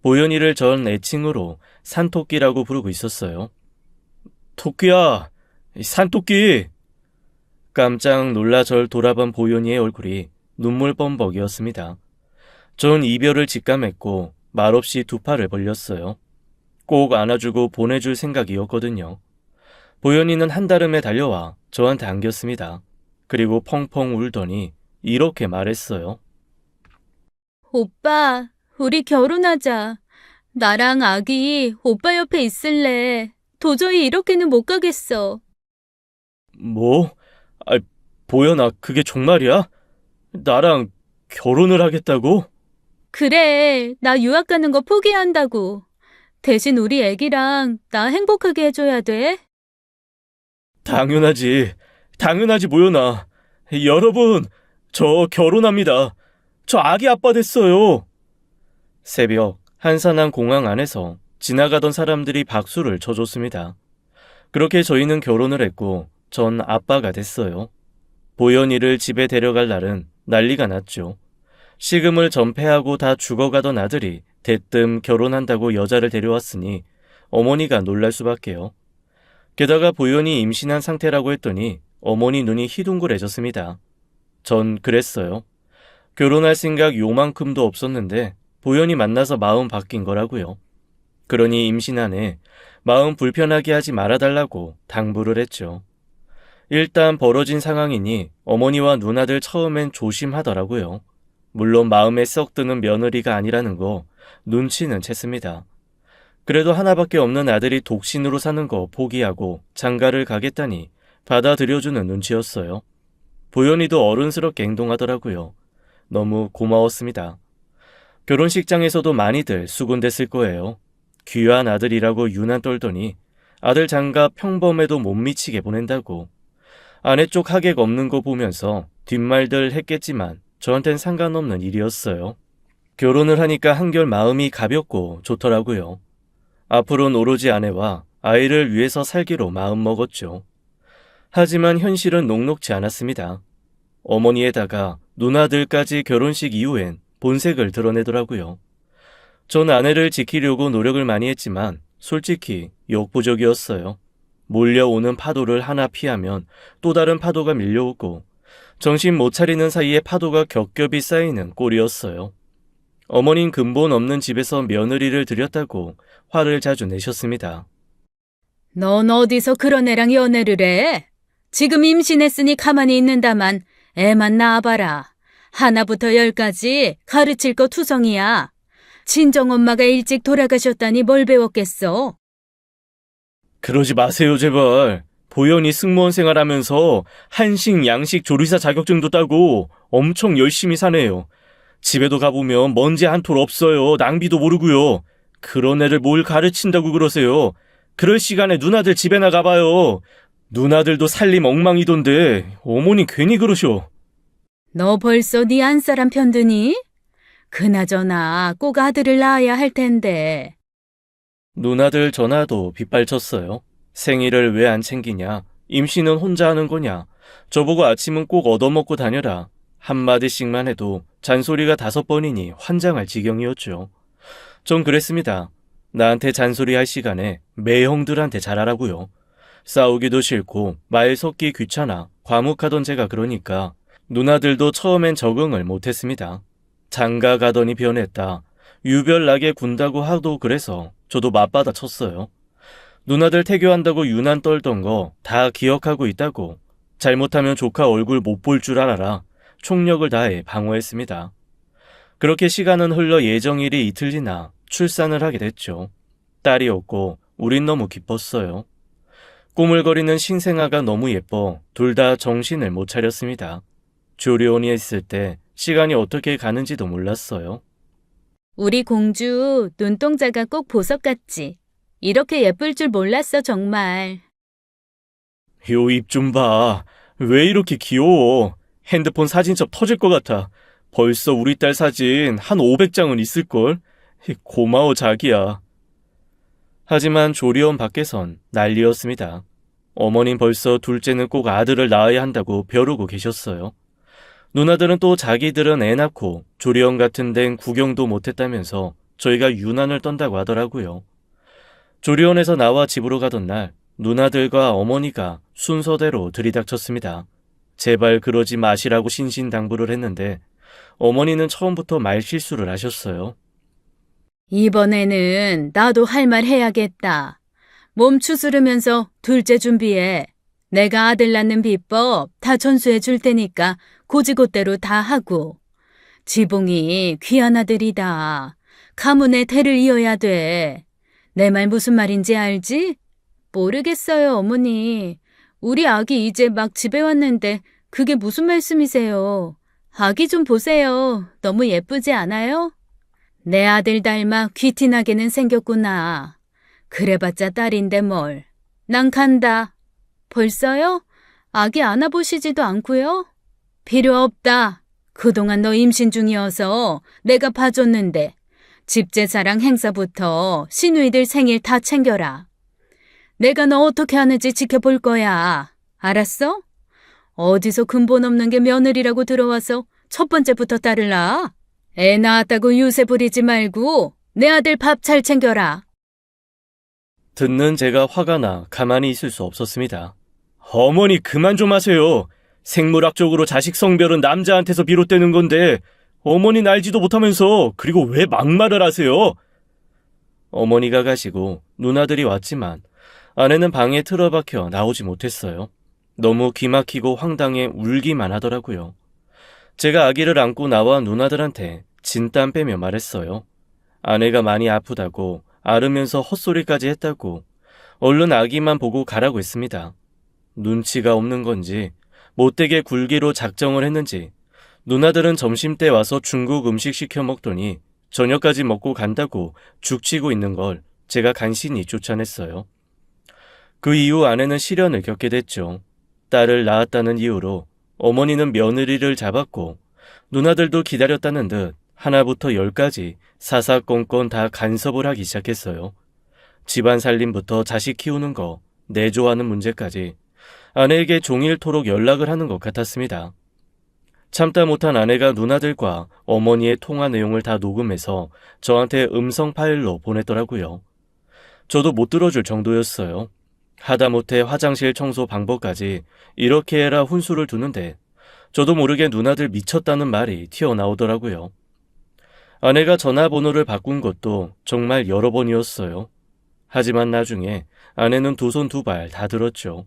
보현이를 전 애칭으로 산토끼라고 부르고 있었어요. 토끼야, 산토끼! 깜짝 놀라 절 돌아본 보현이의 얼굴이 눈물 범벅이었습니다. 전 이별을 직감했고 말없이 두 팔을 벌렸어요. 꼭 안아주고 보내줄 생각이었거든요. 보현이는 한달음에 달려와 저한테 안겼습니다. 그리고 펑펑 울더니 이렇게 말했어요. 오빠, 우리 결혼하자. 나랑 아기 오빠 옆에 있을래. 도저히 이렇게는 못 가겠어. 뭐? 보현아, 그게 정말이야? 나랑 결혼을 하겠다고? 그래, 나 유학 가는 거 포기한다고. 대신 우리 애기랑 나 행복하게 해줘야 돼. 당연하지. 당연하지, 보현아. 여러분, 저 결혼합니다. 저 아기 아빠 됐어요. 새벽 한산한 공항 안에서 지나가던 사람들이 박수를 쳐줬습니다. 그렇게 저희는 결혼을 했고 전 아빠가 됐어요. 보현이를 집에 데려갈 날은 난리가 났죠. 식음을 전폐하고 다 죽어가던 아들이 대뜸 결혼한다고 여자를 데려왔으니 어머니가 놀랄 수밖에요. 게다가 보현이 임신한 상태라고 했더니 어머니 눈이 희둥그레졌습니다. 전 그랬어요. 결혼할 생각 요만큼도 없었는데 보현이 만나서 마음 바뀐 거라고요. 그러니 임신한 애 마음 불편하게 하지 말아달라고 당부를 했죠. 일단 벌어진 상황이니 어머니와 누나들 처음엔 조심하더라고요. 물론 마음에 썩 드는 며느리가 아니라는 거 눈치는 챘습니다. 그래도 하나밖에 없는 아들이 독신으로 사는 거 포기하고 장가를 가겠다니 받아들여주는 눈치였어요. 보현이도 어른스럽게 행동하더라고요. 너무 고마웠습니다. 결혼식장에서도 많이들 수군댔을 거예요. 귀한 아들이라고 유난 떨더니 아들 장가 평범해도 못 미치게 보낸다고. 아내 쪽 하객 없는 거 보면서 뒷말들 했겠지만 저한텐 상관없는 일이었어요. 결혼을 하니까 한결 마음이 가볍고 좋더라고요. 앞으로는 오로지 아내와 아이를 위해서 살기로 마음먹었죠. 하지만 현실은 녹록지 않았습니다. 어머니에다가 누나들까지 결혼식 이후엔 본색을 드러내더라고요. 전 아내를 지키려고 노력을 많이 했지만 솔직히 역부족이었어요. 몰려오는 파도를 하나 피하면 또 다른 파도가 밀려오고 정신 못 차리는 사이에 파도가 겹겹이 쌓이는 꼴이었어요. 어머닌 근본 없는 집에서 며느리를 들였다고 화를 자주 내셨습니다. 넌 어디서 그런 애랑 연애를 해? 지금 임신했으니 가만히 있는다만 애만 낳아봐라. 하나부터 10까지 가르칠 거 투성이야. 친정엄마가 일찍 돌아가셨다니 뭘 배웠겠어? 그러지 마세요, 제발. 보현이 승무원 생활하면서 한식, 양식 조리사 자격증도 따고 엄청 열심히 사네요. 집에도 가보면 먼지 한 톨 없어요. 낭비도 모르고요. 그런 애를 뭘 가르친다고 그러세요. 그럴 시간에 누나들 집에 나가봐요. 누나들도 살림 엉망이던데 어머니 괜히 그러셔. 너 벌써 네 안사람 편드니? 그나저나 꼭 아들을 낳아야 할 텐데. 누나들 전화도 빗발쳤어요. 생일을 왜 안 챙기냐? 임신은 혼자 하는 거냐? 저보고 아침은 꼭 얻어먹고 다녀라. 한마디씩만 해도 잔소리가 5번이니 환장할 지경이었죠. 전 그랬습니다. 나한테 잔소리할 시간에 매형들한테 잘하라고요. 싸우기도 싫고 말 섞기 귀찮아 과묵하던 제가 그러니까 누나들도 처음엔 적응을 못했습니다. 장가 가더니 변했다. 유별나게 군다고 하도 그래서 저도 맞받아 쳤어요. 누나들 태교한다고 유난 떨던 거 다 기억하고 있다고. 잘못하면 조카 얼굴 못 볼 줄 알아라. 총력을 다해 방어했습니다. 그렇게 시간은 흘러 예정일이 이틀 지나 출산을 하게 됐죠. 딸이었고 우린 너무 기뻤어요. 꼬물거리는 신생아가 너무 예뻐 둘 다 정신을 못 차렸습니다. 조리원에 있을 때 시간이 어떻게 가는지도 몰랐어요. 우리 공주 눈동자가 꼭 보석 같지. 이렇게 예쁠 줄 몰랐어, 정말. 요 입 좀 봐. 왜 이렇게 귀여워. 핸드폰 사진첩 터질 것 같아. 벌써 우리 딸 사진 한 500장은 있을걸? 고마워 자기야. 하지만 조리원 밖에선 난리였습니다. 어머님 벌써 둘째는 꼭 아들을 낳아야 한다고 벼르고 계셨어요. 누나들은 또 자기들은 애 낳고 조리원 같은 데는 구경도 못했다면서 저희가 유난을 떤다고 하더라고요. 조리원에서 나와 집으로 가던 날 누나들과 어머니가 순서대로 들이닥쳤습니다. 제발 그러지 마시라고 신신당부를 했는데 어머니는 처음부터 말실수를 하셨어요. 이번에는 나도 할 말 해야겠다. 몸 추스르면서 둘째 준비해. 내가 아들 낳는 비법 다 전수해 줄 테니까 고지고대로 다 하고. 지봉이 귀한 아들이다. 가문의 대를 이어야 돼. 내 말 무슨 말인지 알지? 모르겠어요, 어머니. 우리 아기 이제 막 집에 왔는데 그게 무슨 말씀이세요? 아기 좀 보세요. 너무 예쁘지 않아요? 내 아들 닮아 귀티나게는 생겼구나. 그래봤자 딸인데 뭘. 난 간다. 벌써요? 아기 안아보시지도 않고요? 필요 없다. 그동안 너 임신 중이어서 내가 봐줬는데 집제사랑 행사부터 시누이들 생일 다 챙겨라. 내가 너 어떻게 하는지 지켜볼 거야. 알았어? 어디서 근본 없는 게 며느리라고 들어와서 첫 번째부터 딸을 낳아? 애 낳았다고 유세 부리지 말고 내 아들 밥 잘 챙겨라. 듣는 제가 화가 나 가만히 있을 수 없었습니다. 어머니 그만 좀 하세요. 생물학적으로 자식 성별은 남자한테서 비롯되는 건데 어머니는 알지도 못하면서 그리고 왜 막말을 하세요? 어머니가 가시고 누나들이 왔지만 아내는 방에 틀어박혀 나오지 못했어요. 너무 기막히고 황당해 울기만 하더라고요. 제가 아기를 안고 나와 누나들한테 진땀 빼며 말했어요. 아내가 많이 아프다고 앓으면서 헛소리까지 했다고 얼른 아기만 보고 가라고 했습니다. 눈치가 없는 건지 못되게 굴기로 작정을 했는지 누나들은 점심때 와서 중국 음식 시켜 먹더니 저녁까지 먹고 간다고 죽치고 있는 걸 제가 간신히 쫓아냈어요. 그 이후 아내는 시련을 겪게 됐죠. 딸을 낳았다는 이유로 어머니는 며느리를 잡았고 누나들도 기다렸다는 듯 하나부터 10까지 사사건건 다 간섭을 하기 시작했어요. 집안 살림부터 자식 키우는 거, 내조하는 문제까지 아내에게 종일토록 연락을 하는 것 같았습니다. 참다 못한 아내가 누나들과 어머니의 통화 내용을 다 녹음해서 저한테 음성 파일로 보냈더라고요. 저도 못 들어줄 정도였어요. 하다못해 화장실 청소 방법까지 이렇게 해라 훈수를 두는데 저도 모르게 누나들 미쳤다는 말이 튀어나오더라고요. 아내가 전화번호를 바꾼 것도 정말 여러 번이었어요. 하지만 나중에 아내는 두 손 두 발 다 들었죠.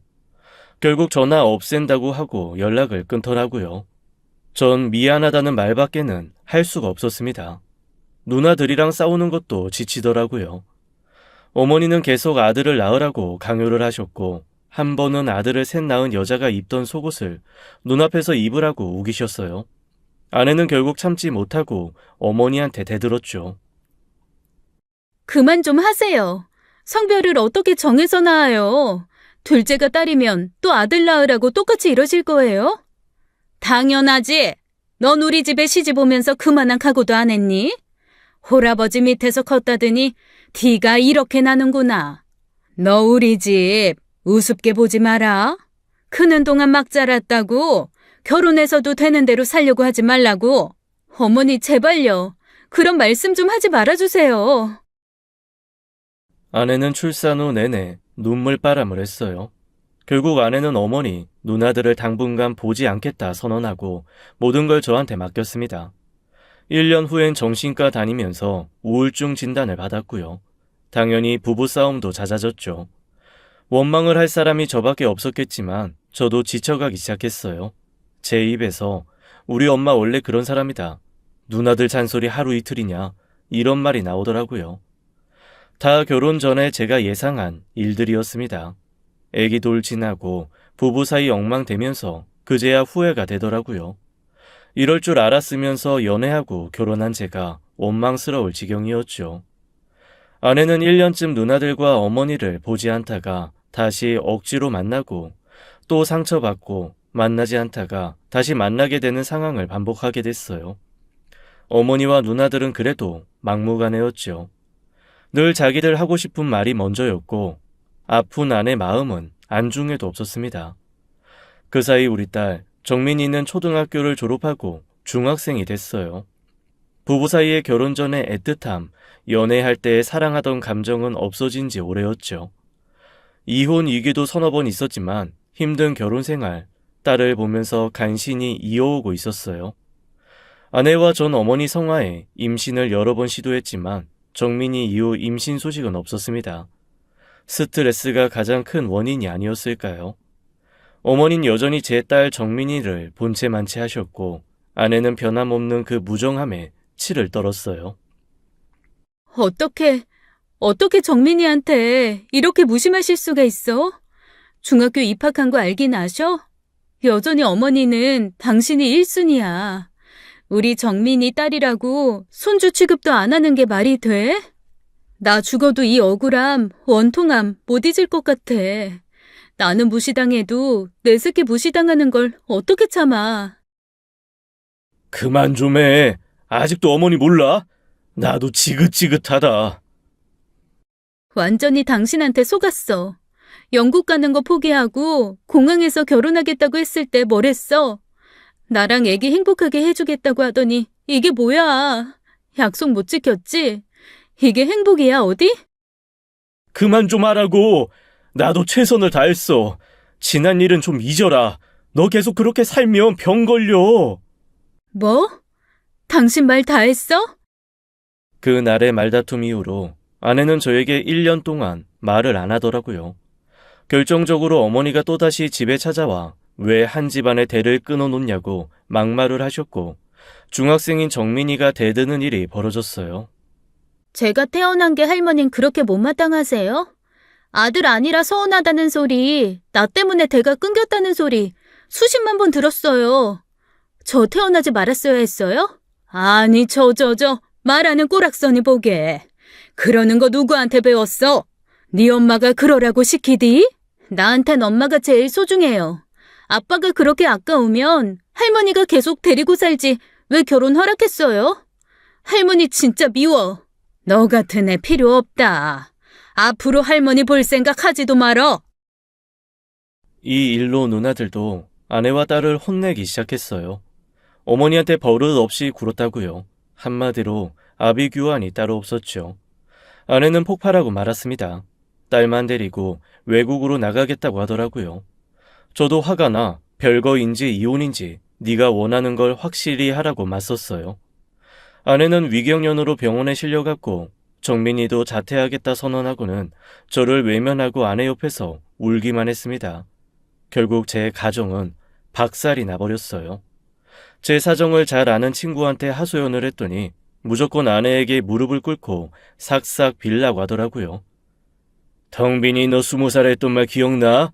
결국 전화 없앤다고 하고 연락을 끊더라고요. 전 미안하다는 말밖에는 할 수가 없었습니다. 누나들이랑 싸우는 것도 지치더라고요. 어머니는 계속 아들을 낳으라고 강요를 하셨고 한 번은 아들을 셋 낳은 여자가 입던 속옷을 눈앞에서 입으라고 우기셨어요. 아내는 결국 참지 못하고 어머니한테 대들었죠. 그만 좀 하세요. 성별을 어떻게 정해서 낳아요? 둘째가 딸이면 또 아들 낳으라고 똑같이 이러실 거예요? 당연하지. 넌 우리 집에 시집 오면서 그만한 각오도 안 했니? 홀아버지 밑에서 컸다더니 티가 이렇게 나는구나. 너 우리 집 우습게 보지 마라. 크는 동안 막 자랐다고 결혼해서도 되는 대로 살려고 하지 말라고. 어머니 제발요. 그런 말씀 좀 하지 말아주세요. 아내는 출산 후 내내 눈물바람을 했어요. 결국 아내는 어머니, 누나들을 당분간 보지 않겠다 선언하고 모든 걸 저한테 맡겼습니다. 1년 후엔 정신과 다니면서 우울증 진단을 받았고요. 당연히 부부싸움도 잦아졌죠. 원망을 할 사람이 저밖에 없었겠지만 저도 지쳐가기 시작했어요. 제 입에서 우리 엄마 원래 그런 사람이다. 누나들 잔소리 하루 이틀이냐 이런 말이 나오더라고요. 다 결혼 전에 제가 예상한 일들이었습니다. 애기 돌 지나고 부부 사이 엉망되면서 그제야 후회가 되더라고요. 이럴 줄 알았으면서 연애하고 결혼한 제가 원망스러울 지경이었죠. 아내는 1년쯤 누나들과 어머니를 보지 않다가 다시 억지로 만나고 또 상처받고 만나지 않다가 다시 만나게 되는 상황을 반복하게 됐어요. 어머니와 누나들은 그래도 막무가내였죠. 늘 자기들 하고 싶은 말이 먼저였고 아픈 아내 마음은 안중에도 없었습니다. 그 사이 우리 딸 정민이는 초등학교를 졸업하고 중학생이 됐어요. 부부 사이의 결혼 전의 애틋함, 연애할 때의 사랑하던 감정은 없어진 지 오래였죠. 이혼 위기도 서너 번 있었지만 힘든 결혼 생활, 딸을 보면서 간신히 이어오고 있었어요. 아내와 전 어머니 성화에 임신을 여러 번 시도했지만 정민이 이후 임신 소식은 없었습니다. 스트레스가 가장 큰 원인이 아니었을까요? 어머니는 여전히 제 딸 정민이를 본체만체 하셨고 아내는 변함없는 그 무정함에 치를 떨었어요. 어떻게 정민이한테 이렇게 무심하실 수가 있어? 중학교 입학한 거 알긴 아셔? 여전히 어머니는 당신이 1순위야. 우리 정민이 딸이라고 손주 취급도 안 하는 게 말이 돼? 나 죽어도 이 억울함, 원통함 못 잊을 것 같아. 나는 무시당해도 내 새끼 무시당하는 걸 어떻게 참아. 그만 좀 해. 아직도 어머니 몰라? 나도 지긋지긋하다. 완전히 당신한테 속았어. 영국 가는 거 포기하고 공항에서 결혼하겠다고 했을 때 뭘 했어? 나랑 애기 행복하게 해주겠다고 하더니 이게 뭐야? 약속 못 지켰지? 이게 행복이야 어디? 그만 좀 하라고. 나도 최선을 다했어. 지난 일은 좀 잊어라. 너 계속 그렇게 살면 병 걸려. 뭐? 당신 말 다 했어? 그날의 말다툼 이후로 아내는 저에게 1년 동안 말을 안 하더라고요. 결정적으로 어머니가 또다시 집에 찾아와 왜 한 집안의 대를 끊어놓냐고 막말을 하셨고 중학생인 정민이가 대드는 일이 벌어졌어요. 제가 태어난 게 할머닌 그렇게 못마땅하세요? 아들 아니라 서운하다는 소리, 나 때문에 대가 끊겼다는 소리 수십만 번 들었어요. 저 태어나지 말았어야 했어요? 아니 저 말하는 꼬락서니 보게. 그러는 거 누구한테 배웠어? 네 엄마가 그러라고 시키디? 나한텐 엄마가 제일 소중해요. 아빠가 그렇게 아까우면 할머니가 계속 데리고 살지 왜 결혼 허락했어요? 할머니 진짜 미워. 너 같은 애 필요 없다. 앞으로 할머니 볼 생각 하지도 말어. 이 일로 누나들도 아내와 딸을 혼내기 시작했어요. 어머니한테 버릇 없이 굴었다고요. 한마디로 아비규환이 따로 없었죠. 아내는 폭발하고 말았습니다. 딸만 데리고 외국으로 나가겠다고 하더라고요. 저도 화가 나 별거인지 이혼인지 네가 원하는 걸 확실히 하라고 맞섰어요. 아내는 위경련으로 병원에 실려갔고 정민이도 자퇴하겠다 선언하고는 저를 외면하고 아내 옆에서 울기만 했습니다. 결국 제 가정은 박살이 나버렸어요. 제 사정을 잘 아는 친구한테 하소연을 했더니 무조건 아내에게 무릎을 꿇고 삭삭 빌라고 하더라고요. 텅빈이 너 20살 했던 말 기억나?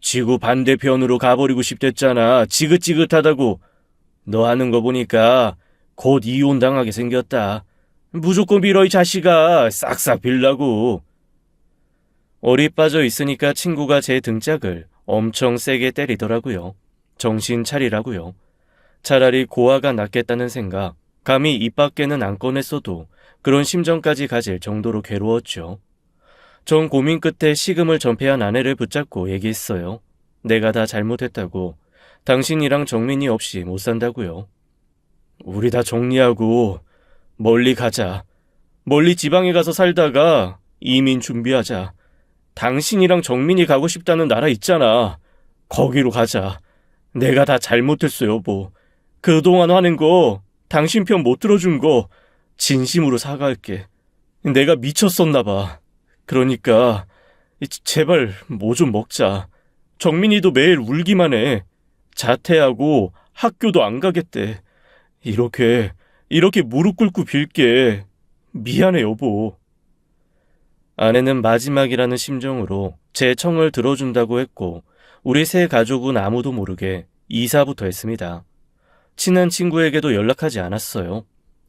지구 반대편으로 가버리고 싶댔잖아. 지긋지긋하다고. 너 하는 거 보니까 곧 이혼당하게 생겼다. 무조건 빌어 이 자식아. 싹싹 빌라고. 얼이 빠져 있으니까 친구가 제 등짝을 엄청 세게 때리더라고요. 정신 차리라고요. 차라리 고아가 낫겠다는 생각, 감히 입 밖에는 안 꺼냈어도 그런 심정까지 가질 정도로 괴로웠죠. 전 고민 끝에 식음을 전폐한 아내를 붙잡고 얘기했어요. 내가 다 잘못했다고. 당신이랑 정민이 없이 못 산다고요. 우리 다 정리하고 멀리 가자. 멀리 지방에 가서 살다가 이민 준비하자. 당신이랑 정민이 가고 싶다는 나라 있잖아. 거기로 가자. 내가 다 잘못했어, 여보. 그동안 하는 거, 당신 편 못 들어준 거 진심으로 사과할게. 내가 미쳤었나 봐. 그러니까 제발 뭐 좀 먹자. 정민이도 매일 울기만 해. 자퇴하고 학교도 안 가겠대. 이렇게 무릎 꿇고 빌게. 미안해, 여보. 아내는 마지막이라는 심정으로 제 청을 들어준다고 했고, 우리 세 가족은 아무도 모르게 이사부터 했습니다. 친한 친구에게도 연락하지 않았어요.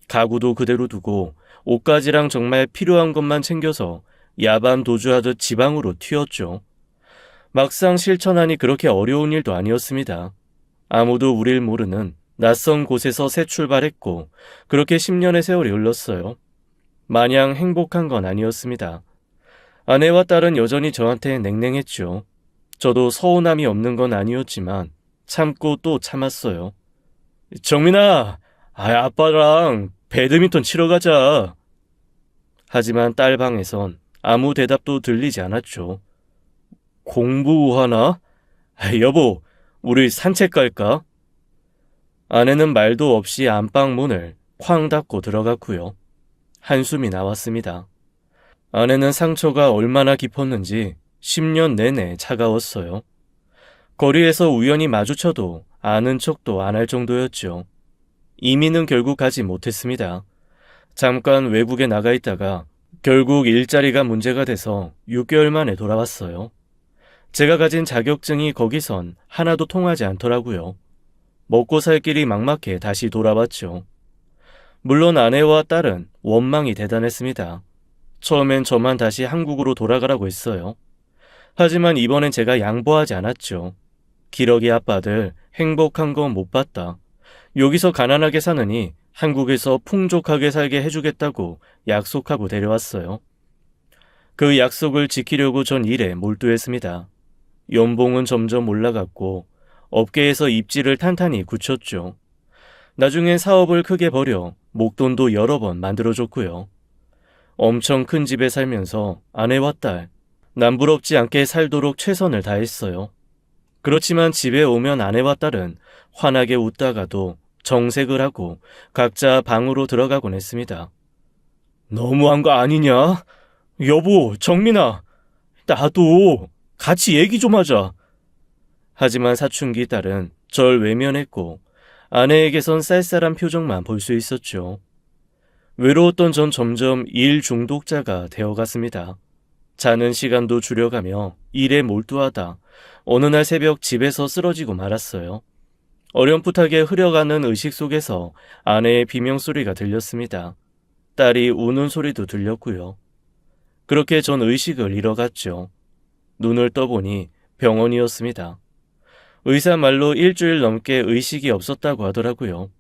가구도 그대로 두고 옷가지랑 정말 필요한 것만 챙겨서 야반 도주하듯 지방으로 튀었죠. 막상 실천하니 그렇게 어려운 일도 아니었습니다. 아무도 우릴 모르는 낯선 곳에서 새 출발했고 그렇게 10년의 세월이 흘렀어요. 마냥 행복한 건 아니었습니다. 아내와 딸은 여전히 저한테 냉랭했죠. 저도 서운함이 없는 건 아니었지만 참고 또 참았어요. 정민아, 아빠랑 배드민턴 치러 가자. 하지만 딸 방에선 아무 대답도 들리지 않았죠. 공부하나? 여보, 우리 산책 갈까? 아내는 말도 없이 안방 문을 쾅 닫고 들어갔고요. 한숨이 나왔습니다. 아내는 상처가 얼마나 깊었는지 10년 내내 차가웠어요. 거리에서 우연히 마주쳐도 아는 척도 안 할 정도였죠. 이민은 결국 가지 못했습니다. 잠깐 외국에 나가 있다가 결국 일자리가 문제가 돼서 6개월 만에 돌아왔어요. 제가 가진 자격증이 거기선 하나도 통하지 않더라고요. 먹고 살 길이 막막해 다시 돌아왔죠. 물론 아내와 딸은 원망이 대단했습니다. 처음엔 저만 다시 한국으로 돌아가라고 했어요. 하지만 이번엔 제가 양보하지 않았죠. 기러기 아빠들 행복한 건 못 봤다. 여기서 가난하게 사느니 한국에서 풍족하게 살게 해주겠다고 약속하고 데려왔어요. 그 약속을 지키려고 전 일에 몰두했습니다. 연봉은 점점 올라갔고 업계에서 입지를 탄탄히 굳혔죠. 나중엔 사업을 크게 벌여 목돈도 여러 번 만들어줬고요. 엄청 큰 집에 살면서 아내와 딸, 남부럽지 않게 살도록 최선을 다했어요. 그렇지만 집에 오면 아내와 딸은 환하게 웃다가도 정색을 하고 각자 방으로 들어가곤 했습니다. 너무한 거 아니냐? 여보, 정민아, 나도 같이 얘기 좀 하자. 하지만 사춘기 딸은 절 외면했고 아내에게선 쌀쌀한 표정만 볼 수 있었죠. 외로웠던 전 점점 일 중독자가 되어갔습니다. 자는 시간도 줄여가며 일에 몰두하다 어느 날 새벽 집에서 쓰러지고 말았어요. 어렴풋하게 흐려가는 의식 속에서 아내의 비명소리가 들렸습니다. 딸이 우는 소리도 들렸고요. 그렇게 전 의식을 잃어갔죠. 눈을 떠보니 병원이었습니다. 의사 말로 일주일 넘게 의식이 없었다고 하더라고요.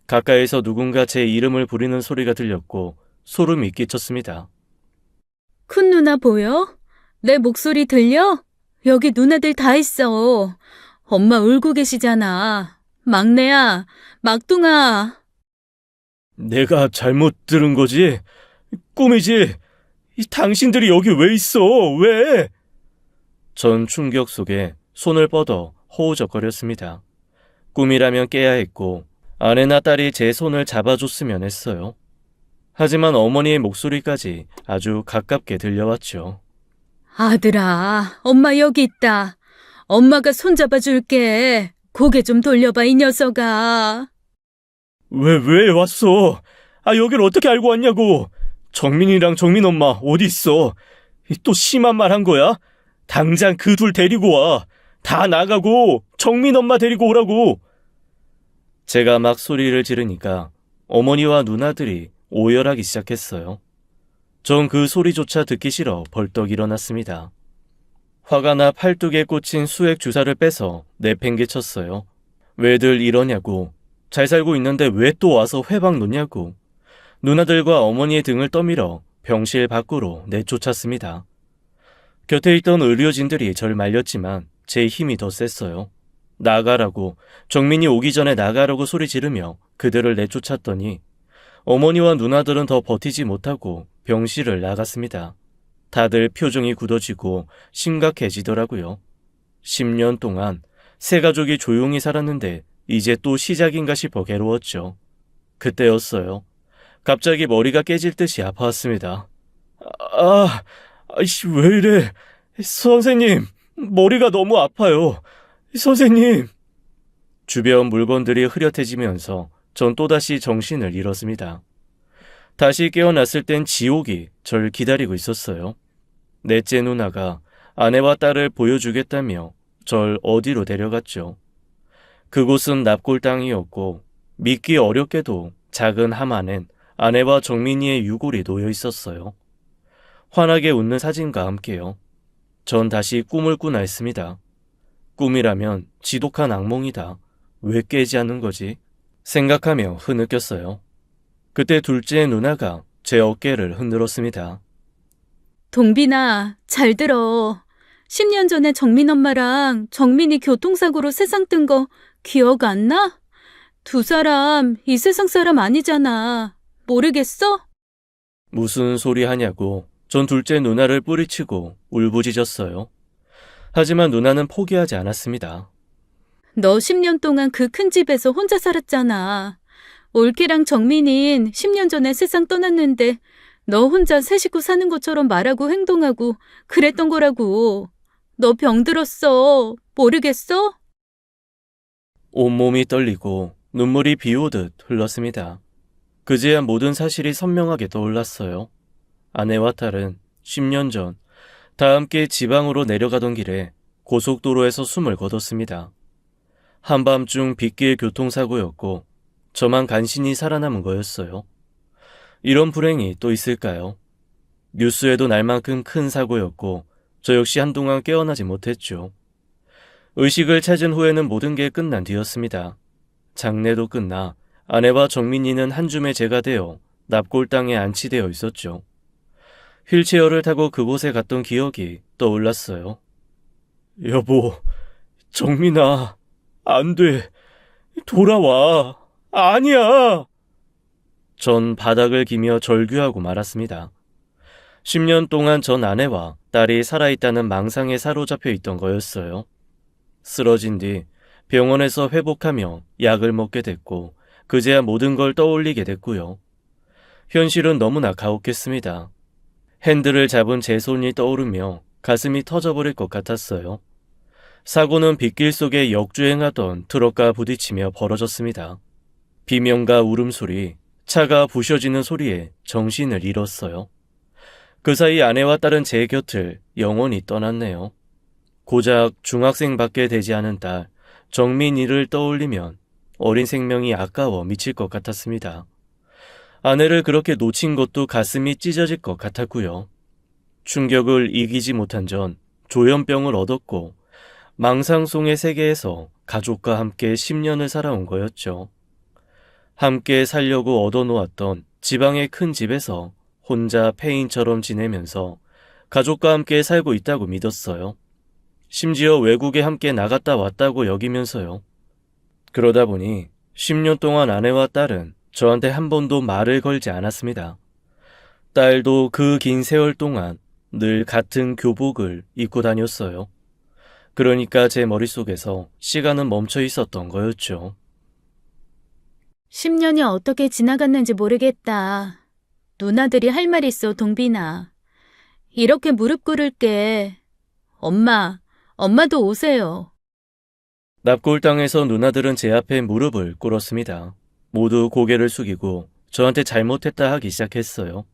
가까이서 누군가 제 이름을 부르는 소리가 들렸고 소름이 끼쳤습니다. 큰 누나 보여? 내 목소리 들려? 여기 누나들 다 있어. 엄마 울고 계시잖아. 막내야, 막둥아. 내가 잘못 들은 거지? 꿈이지? 당신들이 여기 왜 있어? 왜? 전 충격 속에 손을 뻗어 허우적거렸습니다. 꿈이라면 깨야 했고 아내나 딸이 제 손을 잡아줬으면 했어요. 하지만 어머니의 목소리까지 아주 가깝게 들려왔죠. 아들아, 엄마 여기 있다. 엄마가 손잡아 줄게. 고개 좀 돌려봐, 이 녀석아. 왜 왔어? 여길 어떻게 알고 왔냐고. 정민이랑 정민 엄마 어디 있어? 또 심한 말 한 거야? 당장 그 둘 데리고 와. 다 나가고 정민 엄마 데리고 오라고. 제가 막 소리를 지르니까 어머니와 누나들이 오열하기 시작했어요. 전 그 소리조차 듣기 싫어 벌떡 일어났습니다. 화가 나 팔뚝에 꽂힌 수액 주사를 빼서 내팽개쳤어요. 왜들 이러냐고. 잘 살고 있는데 왜 또 와서 회방 놓냐고. 누나들과 어머니의 등을 떠밀어 병실 밖으로 내쫓았습니다. 곁에 있던 의료진들이 절 말렸지만 제 힘이 더 셌어요. 나가라고, 정민이 오기 전에 나가라고 소리 지르며 그들을 내쫓았더니 어머니와 누나들은 더 버티지 못하고 병실을 나갔습니다. 다들 표정이 굳어지고 심각해지더라고요. 10년 동안 세 가족이 조용히 살았는데 이제 또 시작인가 싶어 괴로웠죠. 그때였어요. 갑자기 머리가 깨질 듯이 아파왔습니다. 아이씨, 왜 이래? 선생님, 머리가 너무 아파요. 선생님. 주변 물건들이 흐릿해지면서 전 또다시 정신을 잃었습니다. 다시 깨어났을 땐 지옥이 절 기다리고 있었어요. 넷째 누나가 아내와 딸을 보여주겠다며 절 어디로 데려갔죠. 그곳은 납골 땅이었고 믿기 어렵게도 작은 함 안엔 아내와 정민이의 유골이 놓여 있었어요. 환하게 웃는 사진과 함께요. 전 다시 꿈을 꾸나 했습니다. 꿈이라면 지독한 악몽이다. 왜 깨지 않는 거지? 생각하며 흐느꼈어요. 그때 둘째 누나가 제 어깨를 흔들었습니다. 동빈아, 잘 들어. 10년 전에 정민 엄마랑 정민이 교통사고로 세상 뜬 거 기억 안 나? 두 사람 이 세상 사람 아니잖아. 모르겠어? 무슨 소리 하냐고 전 둘째 누나를 뿌리치고 울부짖었어요. 하지만 누나는 포기하지 않았습니다. 너 10년 동안 그 큰 집에서 혼자 살았잖아. 올케랑 정민인 10년 전에 세상 떠났는데 너 혼자 세 식구 사는 것처럼 말하고 행동하고 그랬던 거라고. 너 병들었어. 모르겠어? 온몸이 떨리고 눈물이 비 오듯 흘렀습니다. 그제야 모든 사실이 선명하게 떠올랐어요. 아내와 딸은 10년 전 다 함께 지방으로 내려가던 길에 고속도로에서 숨을 거뒀습니다. 한밤중 빗길 교통사고였고 저만 간신히 살아남은 거였어요. 이런 불행이 또 있을까요? 뉴스에도 날 만큼 큰 사고였고 저 역시 한동안 깨어나지 못했죠. 의식을 찾은 후에는 모든 게 끝난 뒤였습니다. 장례도 끝나 아내와 정민이는 한 줌의 재가 되어 납골 땅에 안치되어 있었죠. 휠체어를 타고 그곳에 갔던 기억이 떠올랐어요. 여보, 정민아, 안 돼. 돌아와. 아니야. 전 바닥을 기며 절규하고 말았습니다. 10년 동안 전 아내와 딸이 살아있다는 망상에 사로잡혀 있던 거였어요. 쓰러진 뒤 병원에서 회복하며 약을 먹게 됐고 그제야 모든 걸 떠올리게 됐고요. 현실은 너무나 가혹했습니다. 핸들을 잡은 제 손이 떠오르며 가슴이 터져버릴 것 같았어요. 사고는 빗길 속에 역주행하던 트럭과 부딪히며 벌어졌습니다. 비명과 울음소리, 차가 부셔지는 소리에 정신을 잃었어요. 그 사이 아내와 딸은 제 곁을 영원히 떠났네요. 고작 중학생밖에 되지 않은 딸, 정민이를 떠올리면 어린 생명이 아까워 미칠 것 같았습니다. 아내를 그렇게 놓친 것도 가슴이 찢어질 것 같았고요. 충격을 이기지 못한 전 조현병을 얻었고 망상송의 세계에서 가족과 함께 10년을 살아온 거였죠. 함께 살려고 얻어놓았던 지방의 큰 집에서 혼자 폐인처럼 지내면서 가족과 함께 살고 있다고 믿었어요. 심지어 외국에 함께 나갔다 왔다고 여기면서요. 그러다 보니 10년 동안 아내와 딸은 저한테 한 번도 말을 걸지 않았습니다. 딸도 그 긴 세월 동안 늘 같은 교복을 입고 다녔어요. 그러니까 제 머릿속에서 시간은 멈춰 있었던 거였죠. 10년이 어떻게 지나갔는지 모르겠다. 누나들이 할 말 있어, 동빈아. 이렇게 무릎 꿇을게. 엄마도 오세요. 납골 땅에서 누나들은 제 앞에 무릎을 꿇었습니다. 모두 고개를 숙이고 저한테 잘못했다 하기 시작했어요.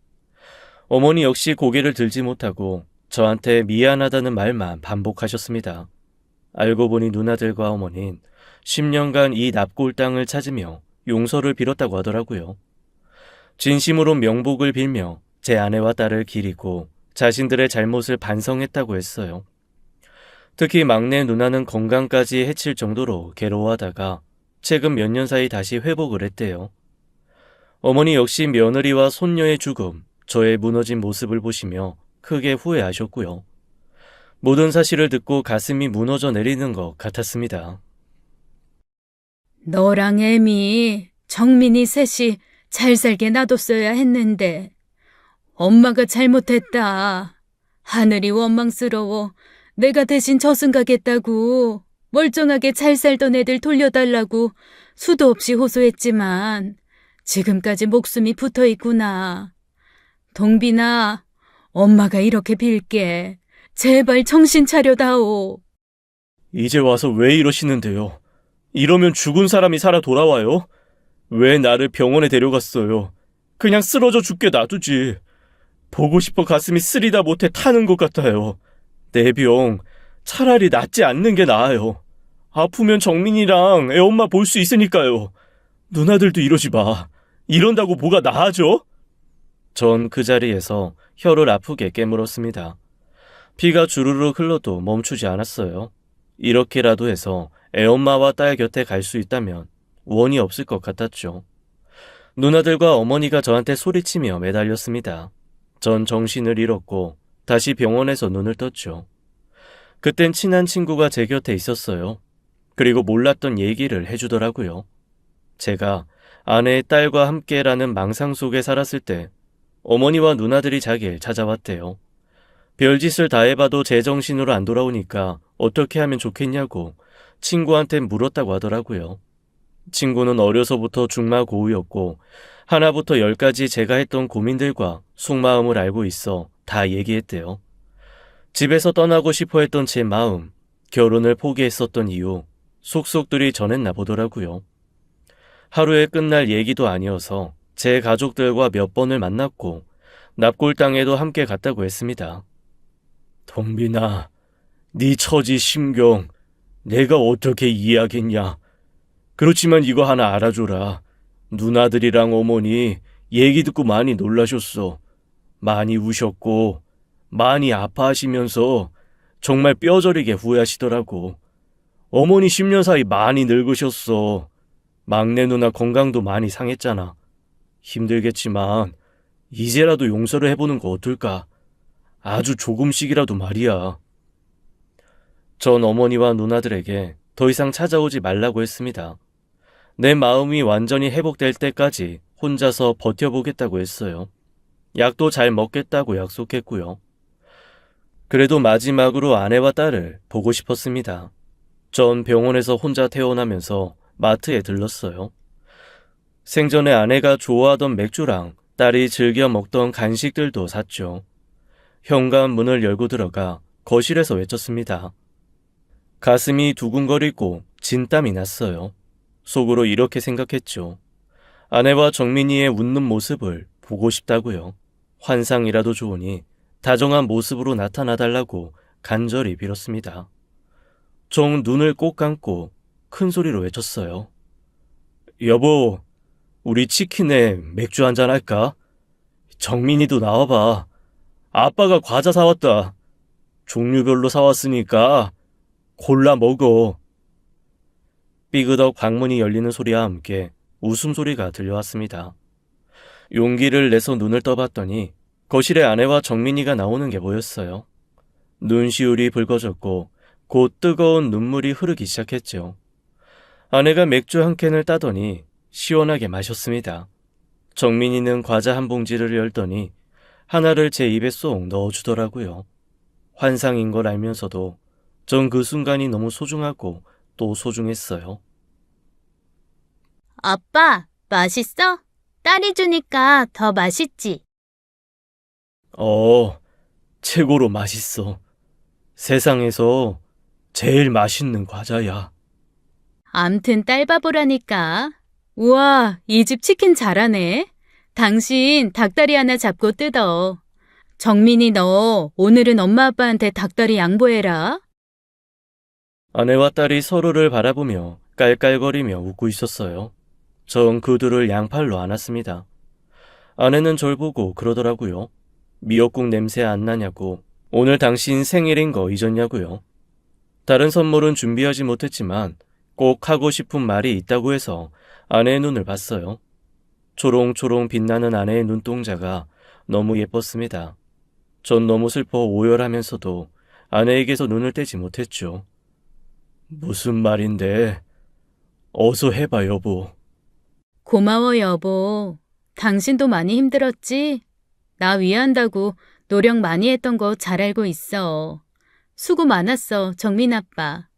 어머니 역시 고개를 들지 못하고 저한테 미안하다는 말만 반복하셨습니다. 알고 보니 누나들과 어머니는 10년간 이 납골 땅을 찾으며 용서를 빌었다고 하더라고요. 진심으로 명복을 빌며 제 아내와 딸을 기리고 자신들의 잘못을 반성했다고 했어요. 특히 막내 누나는 건강까지 해칠 정도로 괴로워하다가 최근 몇 년 사이 다시 회복을 했대요. 어머니 역시 며느리와 손녀의 죽음, 저의 무너진 모습을 보시며 크게 후회하셨고요. 모든 사실을 듣고 가슴이 무너져 내리는 것 같았습니다. 너랑 애미, 정민이 셋이 잘 살게 놔뒀어야 했는데 엄마가 잘못했다. 하늘이 원망스러워 내가 대신 저승 가겠다고 멀쩡하게 잘 살던 애들 돌려달라고 수도 없이 호소했지만 지금까지 목숨이 붙어 있구나. 동빈아, 엄마가 이렇게 빌게. 제발 정신 차려다오. 이제 와서 왜 이러시는데요? 이러면 죽은 사람이 살아 돌아와요? 왜 나를 병원에 데려갔어요? 그냥 쓰러져 죽게 놔두지. 보고 싶어 가슴이 쓰리다 못해 타는 것 같아요. 내 병 차라리 낫지 않는 게 나아요. 아프면 정민이랑 애엄마 볼 수 있으니까요. 누나들도 이러지 마. 이런다고 뭐가 나아져? 전 그 자리에서 혀를 아프게 깨물었습니다. 피가 주르륵 흘러도 멈추지 않았어요. 이렇게라도 해서 애엄마와 딸 곁에 갈 수 있다면 원이 없을 것 같았죠. 누나들과 어머니가 저한테 소리치며 매달렸습니다. 전 정신을 잃었고 다시 병원에서 눈을 떴죠. 그땐 친한 친구가 제 곁에 있었어요. 그리고 몰랐던 얘기를 해주더라고요. 제가 아내의 딸과 함께라는 망상 속에 살았을 때 어머니와 누나들이 자기를 찾아왔대요. 별짓을 다 해봐도 제 정신으로 안 돌아오니까 어떻게 하면 좋겠냐고 친구한테 물었다고 하더라고요. 친구는 어려서부터 중마고우였고 하나부터 열까지 제가 했던 고민들과 속마음을 알고 있어 다 얘기했대요. 집에서 떠나고 싶어 했던 제 마음, 결혼을 포기했었던 이유, 속속들이 전했나 보더라고요. 하루에 끝날 얘기도 아니어서 제 가족들과 몇 번을 만났고 납골당에도 함께 갔다고 했습니다. 동빈아, 네 처지 심경 내가 어떻게 이해하겠냐. 그렇지만 이거 하나 알아줘라. 누나들이랑 어머니 얘기 듣고 많이 놀라셨어. 많이 우셨고 많이 아파하시면서 정말 뼈저리게 후회하시더라고. 어머니 10년 사이 많이 늙으셨어. 막내 누나 건강도 많이 상했잖아. 힘들겠지만 이제라도 용서를 해보는 거 어떨까? 아주 조금씩이라도 말이야. 전 어머니와 누나들에게 더 이상 찾아오지 말라고 했습니다. 내 마음이 완전히 회복될 때까지 혼자서 버텨보겠다고 했어요. 약도 잘 먹겠다고 약속했고요. 그래도 마지막으로 아내와 딸을 보고 싶었습니다. 전 병원에서 혼자 퇴원하면서 마트에 들렀어요. 생전에 아내가 좋아하던 맥주랑 딸이 즐겨 먹던 간식들도 샀죠. 현관 문을 열고 들어가 거실에서 외쳤습니다. 가슴이 두근거리고 진땀이 났어요. 속으로 이렇게 생각했죠. 아내와 정민이의 웃는 모습을 보고 싶다고요. 환상이라도 좋으니 다정한 모습으로 나타나달라고 간절히 빌었습니다. 정 눈을 꼭 감고 큰 소리로 외쳤어요. 여보, 우리 치킨에 맥주 한잔 할까? 정민이도 나와봐. 아빠가 과자 사왔다. 종류별로 사왔으니까 골라 먹어. 삐그덕 방문이 열리는 소리와 함께 웃음소리가 들려왔습니다. 용기를 내서 눈을 떠봤더니 거실에 아내와 정민이가 나오는 게 보였어요. 눈시울이 붉어졌고 곧 뜨거운 눈물이 흐르기 시작했죠. 아내가 맥주 한 캔을 따더니 시원하게 마셨습니다. 정민이는 과자 한 봉지를 열더니 하나를 제 입에 쏙 넣어주더라고요. 환상인 걸 알면서도 전 그 순간이 너무 소중하고 또 소중했어요. 아빠, 맛있어? 딸이 주니까 더 맛있지? 최고로 맛있어. 세상에서 제일 맛있는 과자야. 암튼 딸 바보라니까. 우와, 이 집 치킨 잘하네. 당신 닭다리 하나 잡고 뜯어. 정민이 너 오늘은 엄마 아빠한테 닭다리 양보해라. 아내와 딸이 서로를 바라보며 깔깔거리며 웃고 있었어요. 전 그 둘을 양팔로 안았습니다. 아내는 절 보고 그러더라고요. 미역국 냄새 안 나냐고. 오늘 당신 생일인 거 잊었냐고요. 다른 선물은 준비하지 못했지만 꼭 하고 싶은 말이 있다고 해서 아내의 눈을 봤어요. 초롱초롱 빛나는 아내의 눈동자가 너무 예뻤습니다. 전 너무 슬퍼 오열하면서도 아내에게서 눈을 떼지 못했죠. 무슨 말인데? 어서 해봐, 여보. 고마워, 여보. 당신도 많이 힘들었지? 나 위한다고 노력 많이 했던 거 잘 알고 있어. 수고 많았어, 정민 아빠.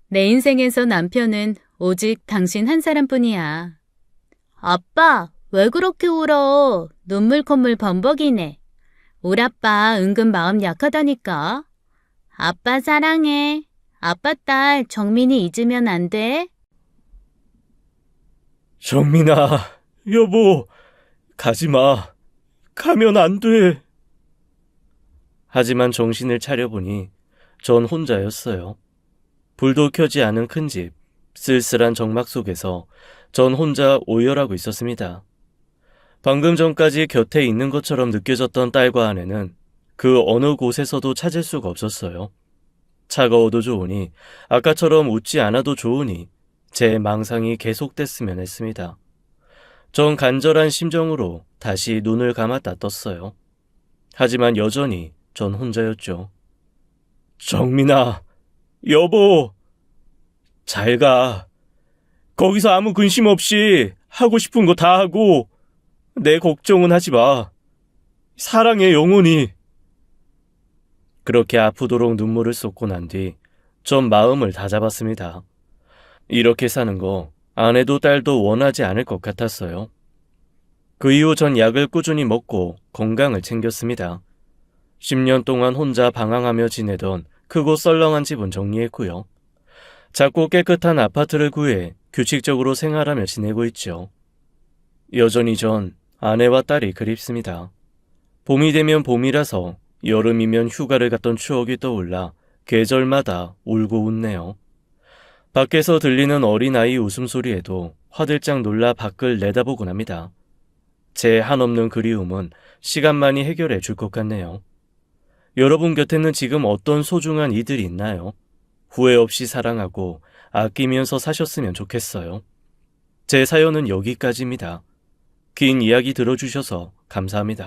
내 인생에서 남편은 오직 당신 한 사람뿐이야. 아빠, 왜 그렇게 울어? 눈물 콧물 범벅이네. 울 아빠 은근 마음 약하다니까. 아빠 사랑해. 아빠 딸 정민이 잊으면 안 돼. 정민아, 여보, 가지마. 가면 안 돼. 하지만 정신을 차려보니 전 혼자였어요. 불도 켜지 않은 큰 집, 쓸쓸한 정막 속에서 전 혼자 오열하고 있었습니다. 방금 전까지 곁에 있는 것처럼 느껴졌던 딸과 아내는 그 어느 곳에서도 찾을 수가 없었어요. 차가워도 좋으니, 아까처럼 웃지 않아도 좋으니 제 망상이 계속됐으면 했습니다. 전 간절한 심정으로 다시 눈을 감았다 떴어요. 하지만 여전히 전 혼자였죠. 정민아, 여보, 잘 가. 거기서 아무 근심 없이 하고 싶은 거 다 하고 내 걱정은 하지 마. 사랑해, 영원히. 그렇게 아프도록 눈물을 쏟고 난 뒤 전 마음을 다잡았습니다. 이렇게 사는 거 아내도 딸도 원하지 않을 것 같았어요. 그 이후 전 약을 꾸준히 먹고 건강을 챙겼습니다. 10년 동안 혼자 방황하며 지내던 크고 썰렁한 집은 정리했고요. 작고 깨끗한 아파트를 구해 규칙적으로 생활하며 지내고 있죠. 여전히 전 아내와 딸이 그립습니다. 봄이 되면 봄이라서 여름이면 휴가를 갔던 추억이 떠올라 계절마다 울고 웃네요. 밖에서 들리는 어린아이 웃음소리에도 화들짝 놀라 밖을 내다보곤 합니다. 제 한없는 그리움은 시간만이 해결해 줄 것 같네요. 여러분 곁에는 지금 어떤 소중한 이들이 있나요? 후회 없이 사랑하고 아끼면서 사셨으면 좋겠어요. 제 사연은 여기까지입니다. 긴 이야기 들어주셔서 감사합니다.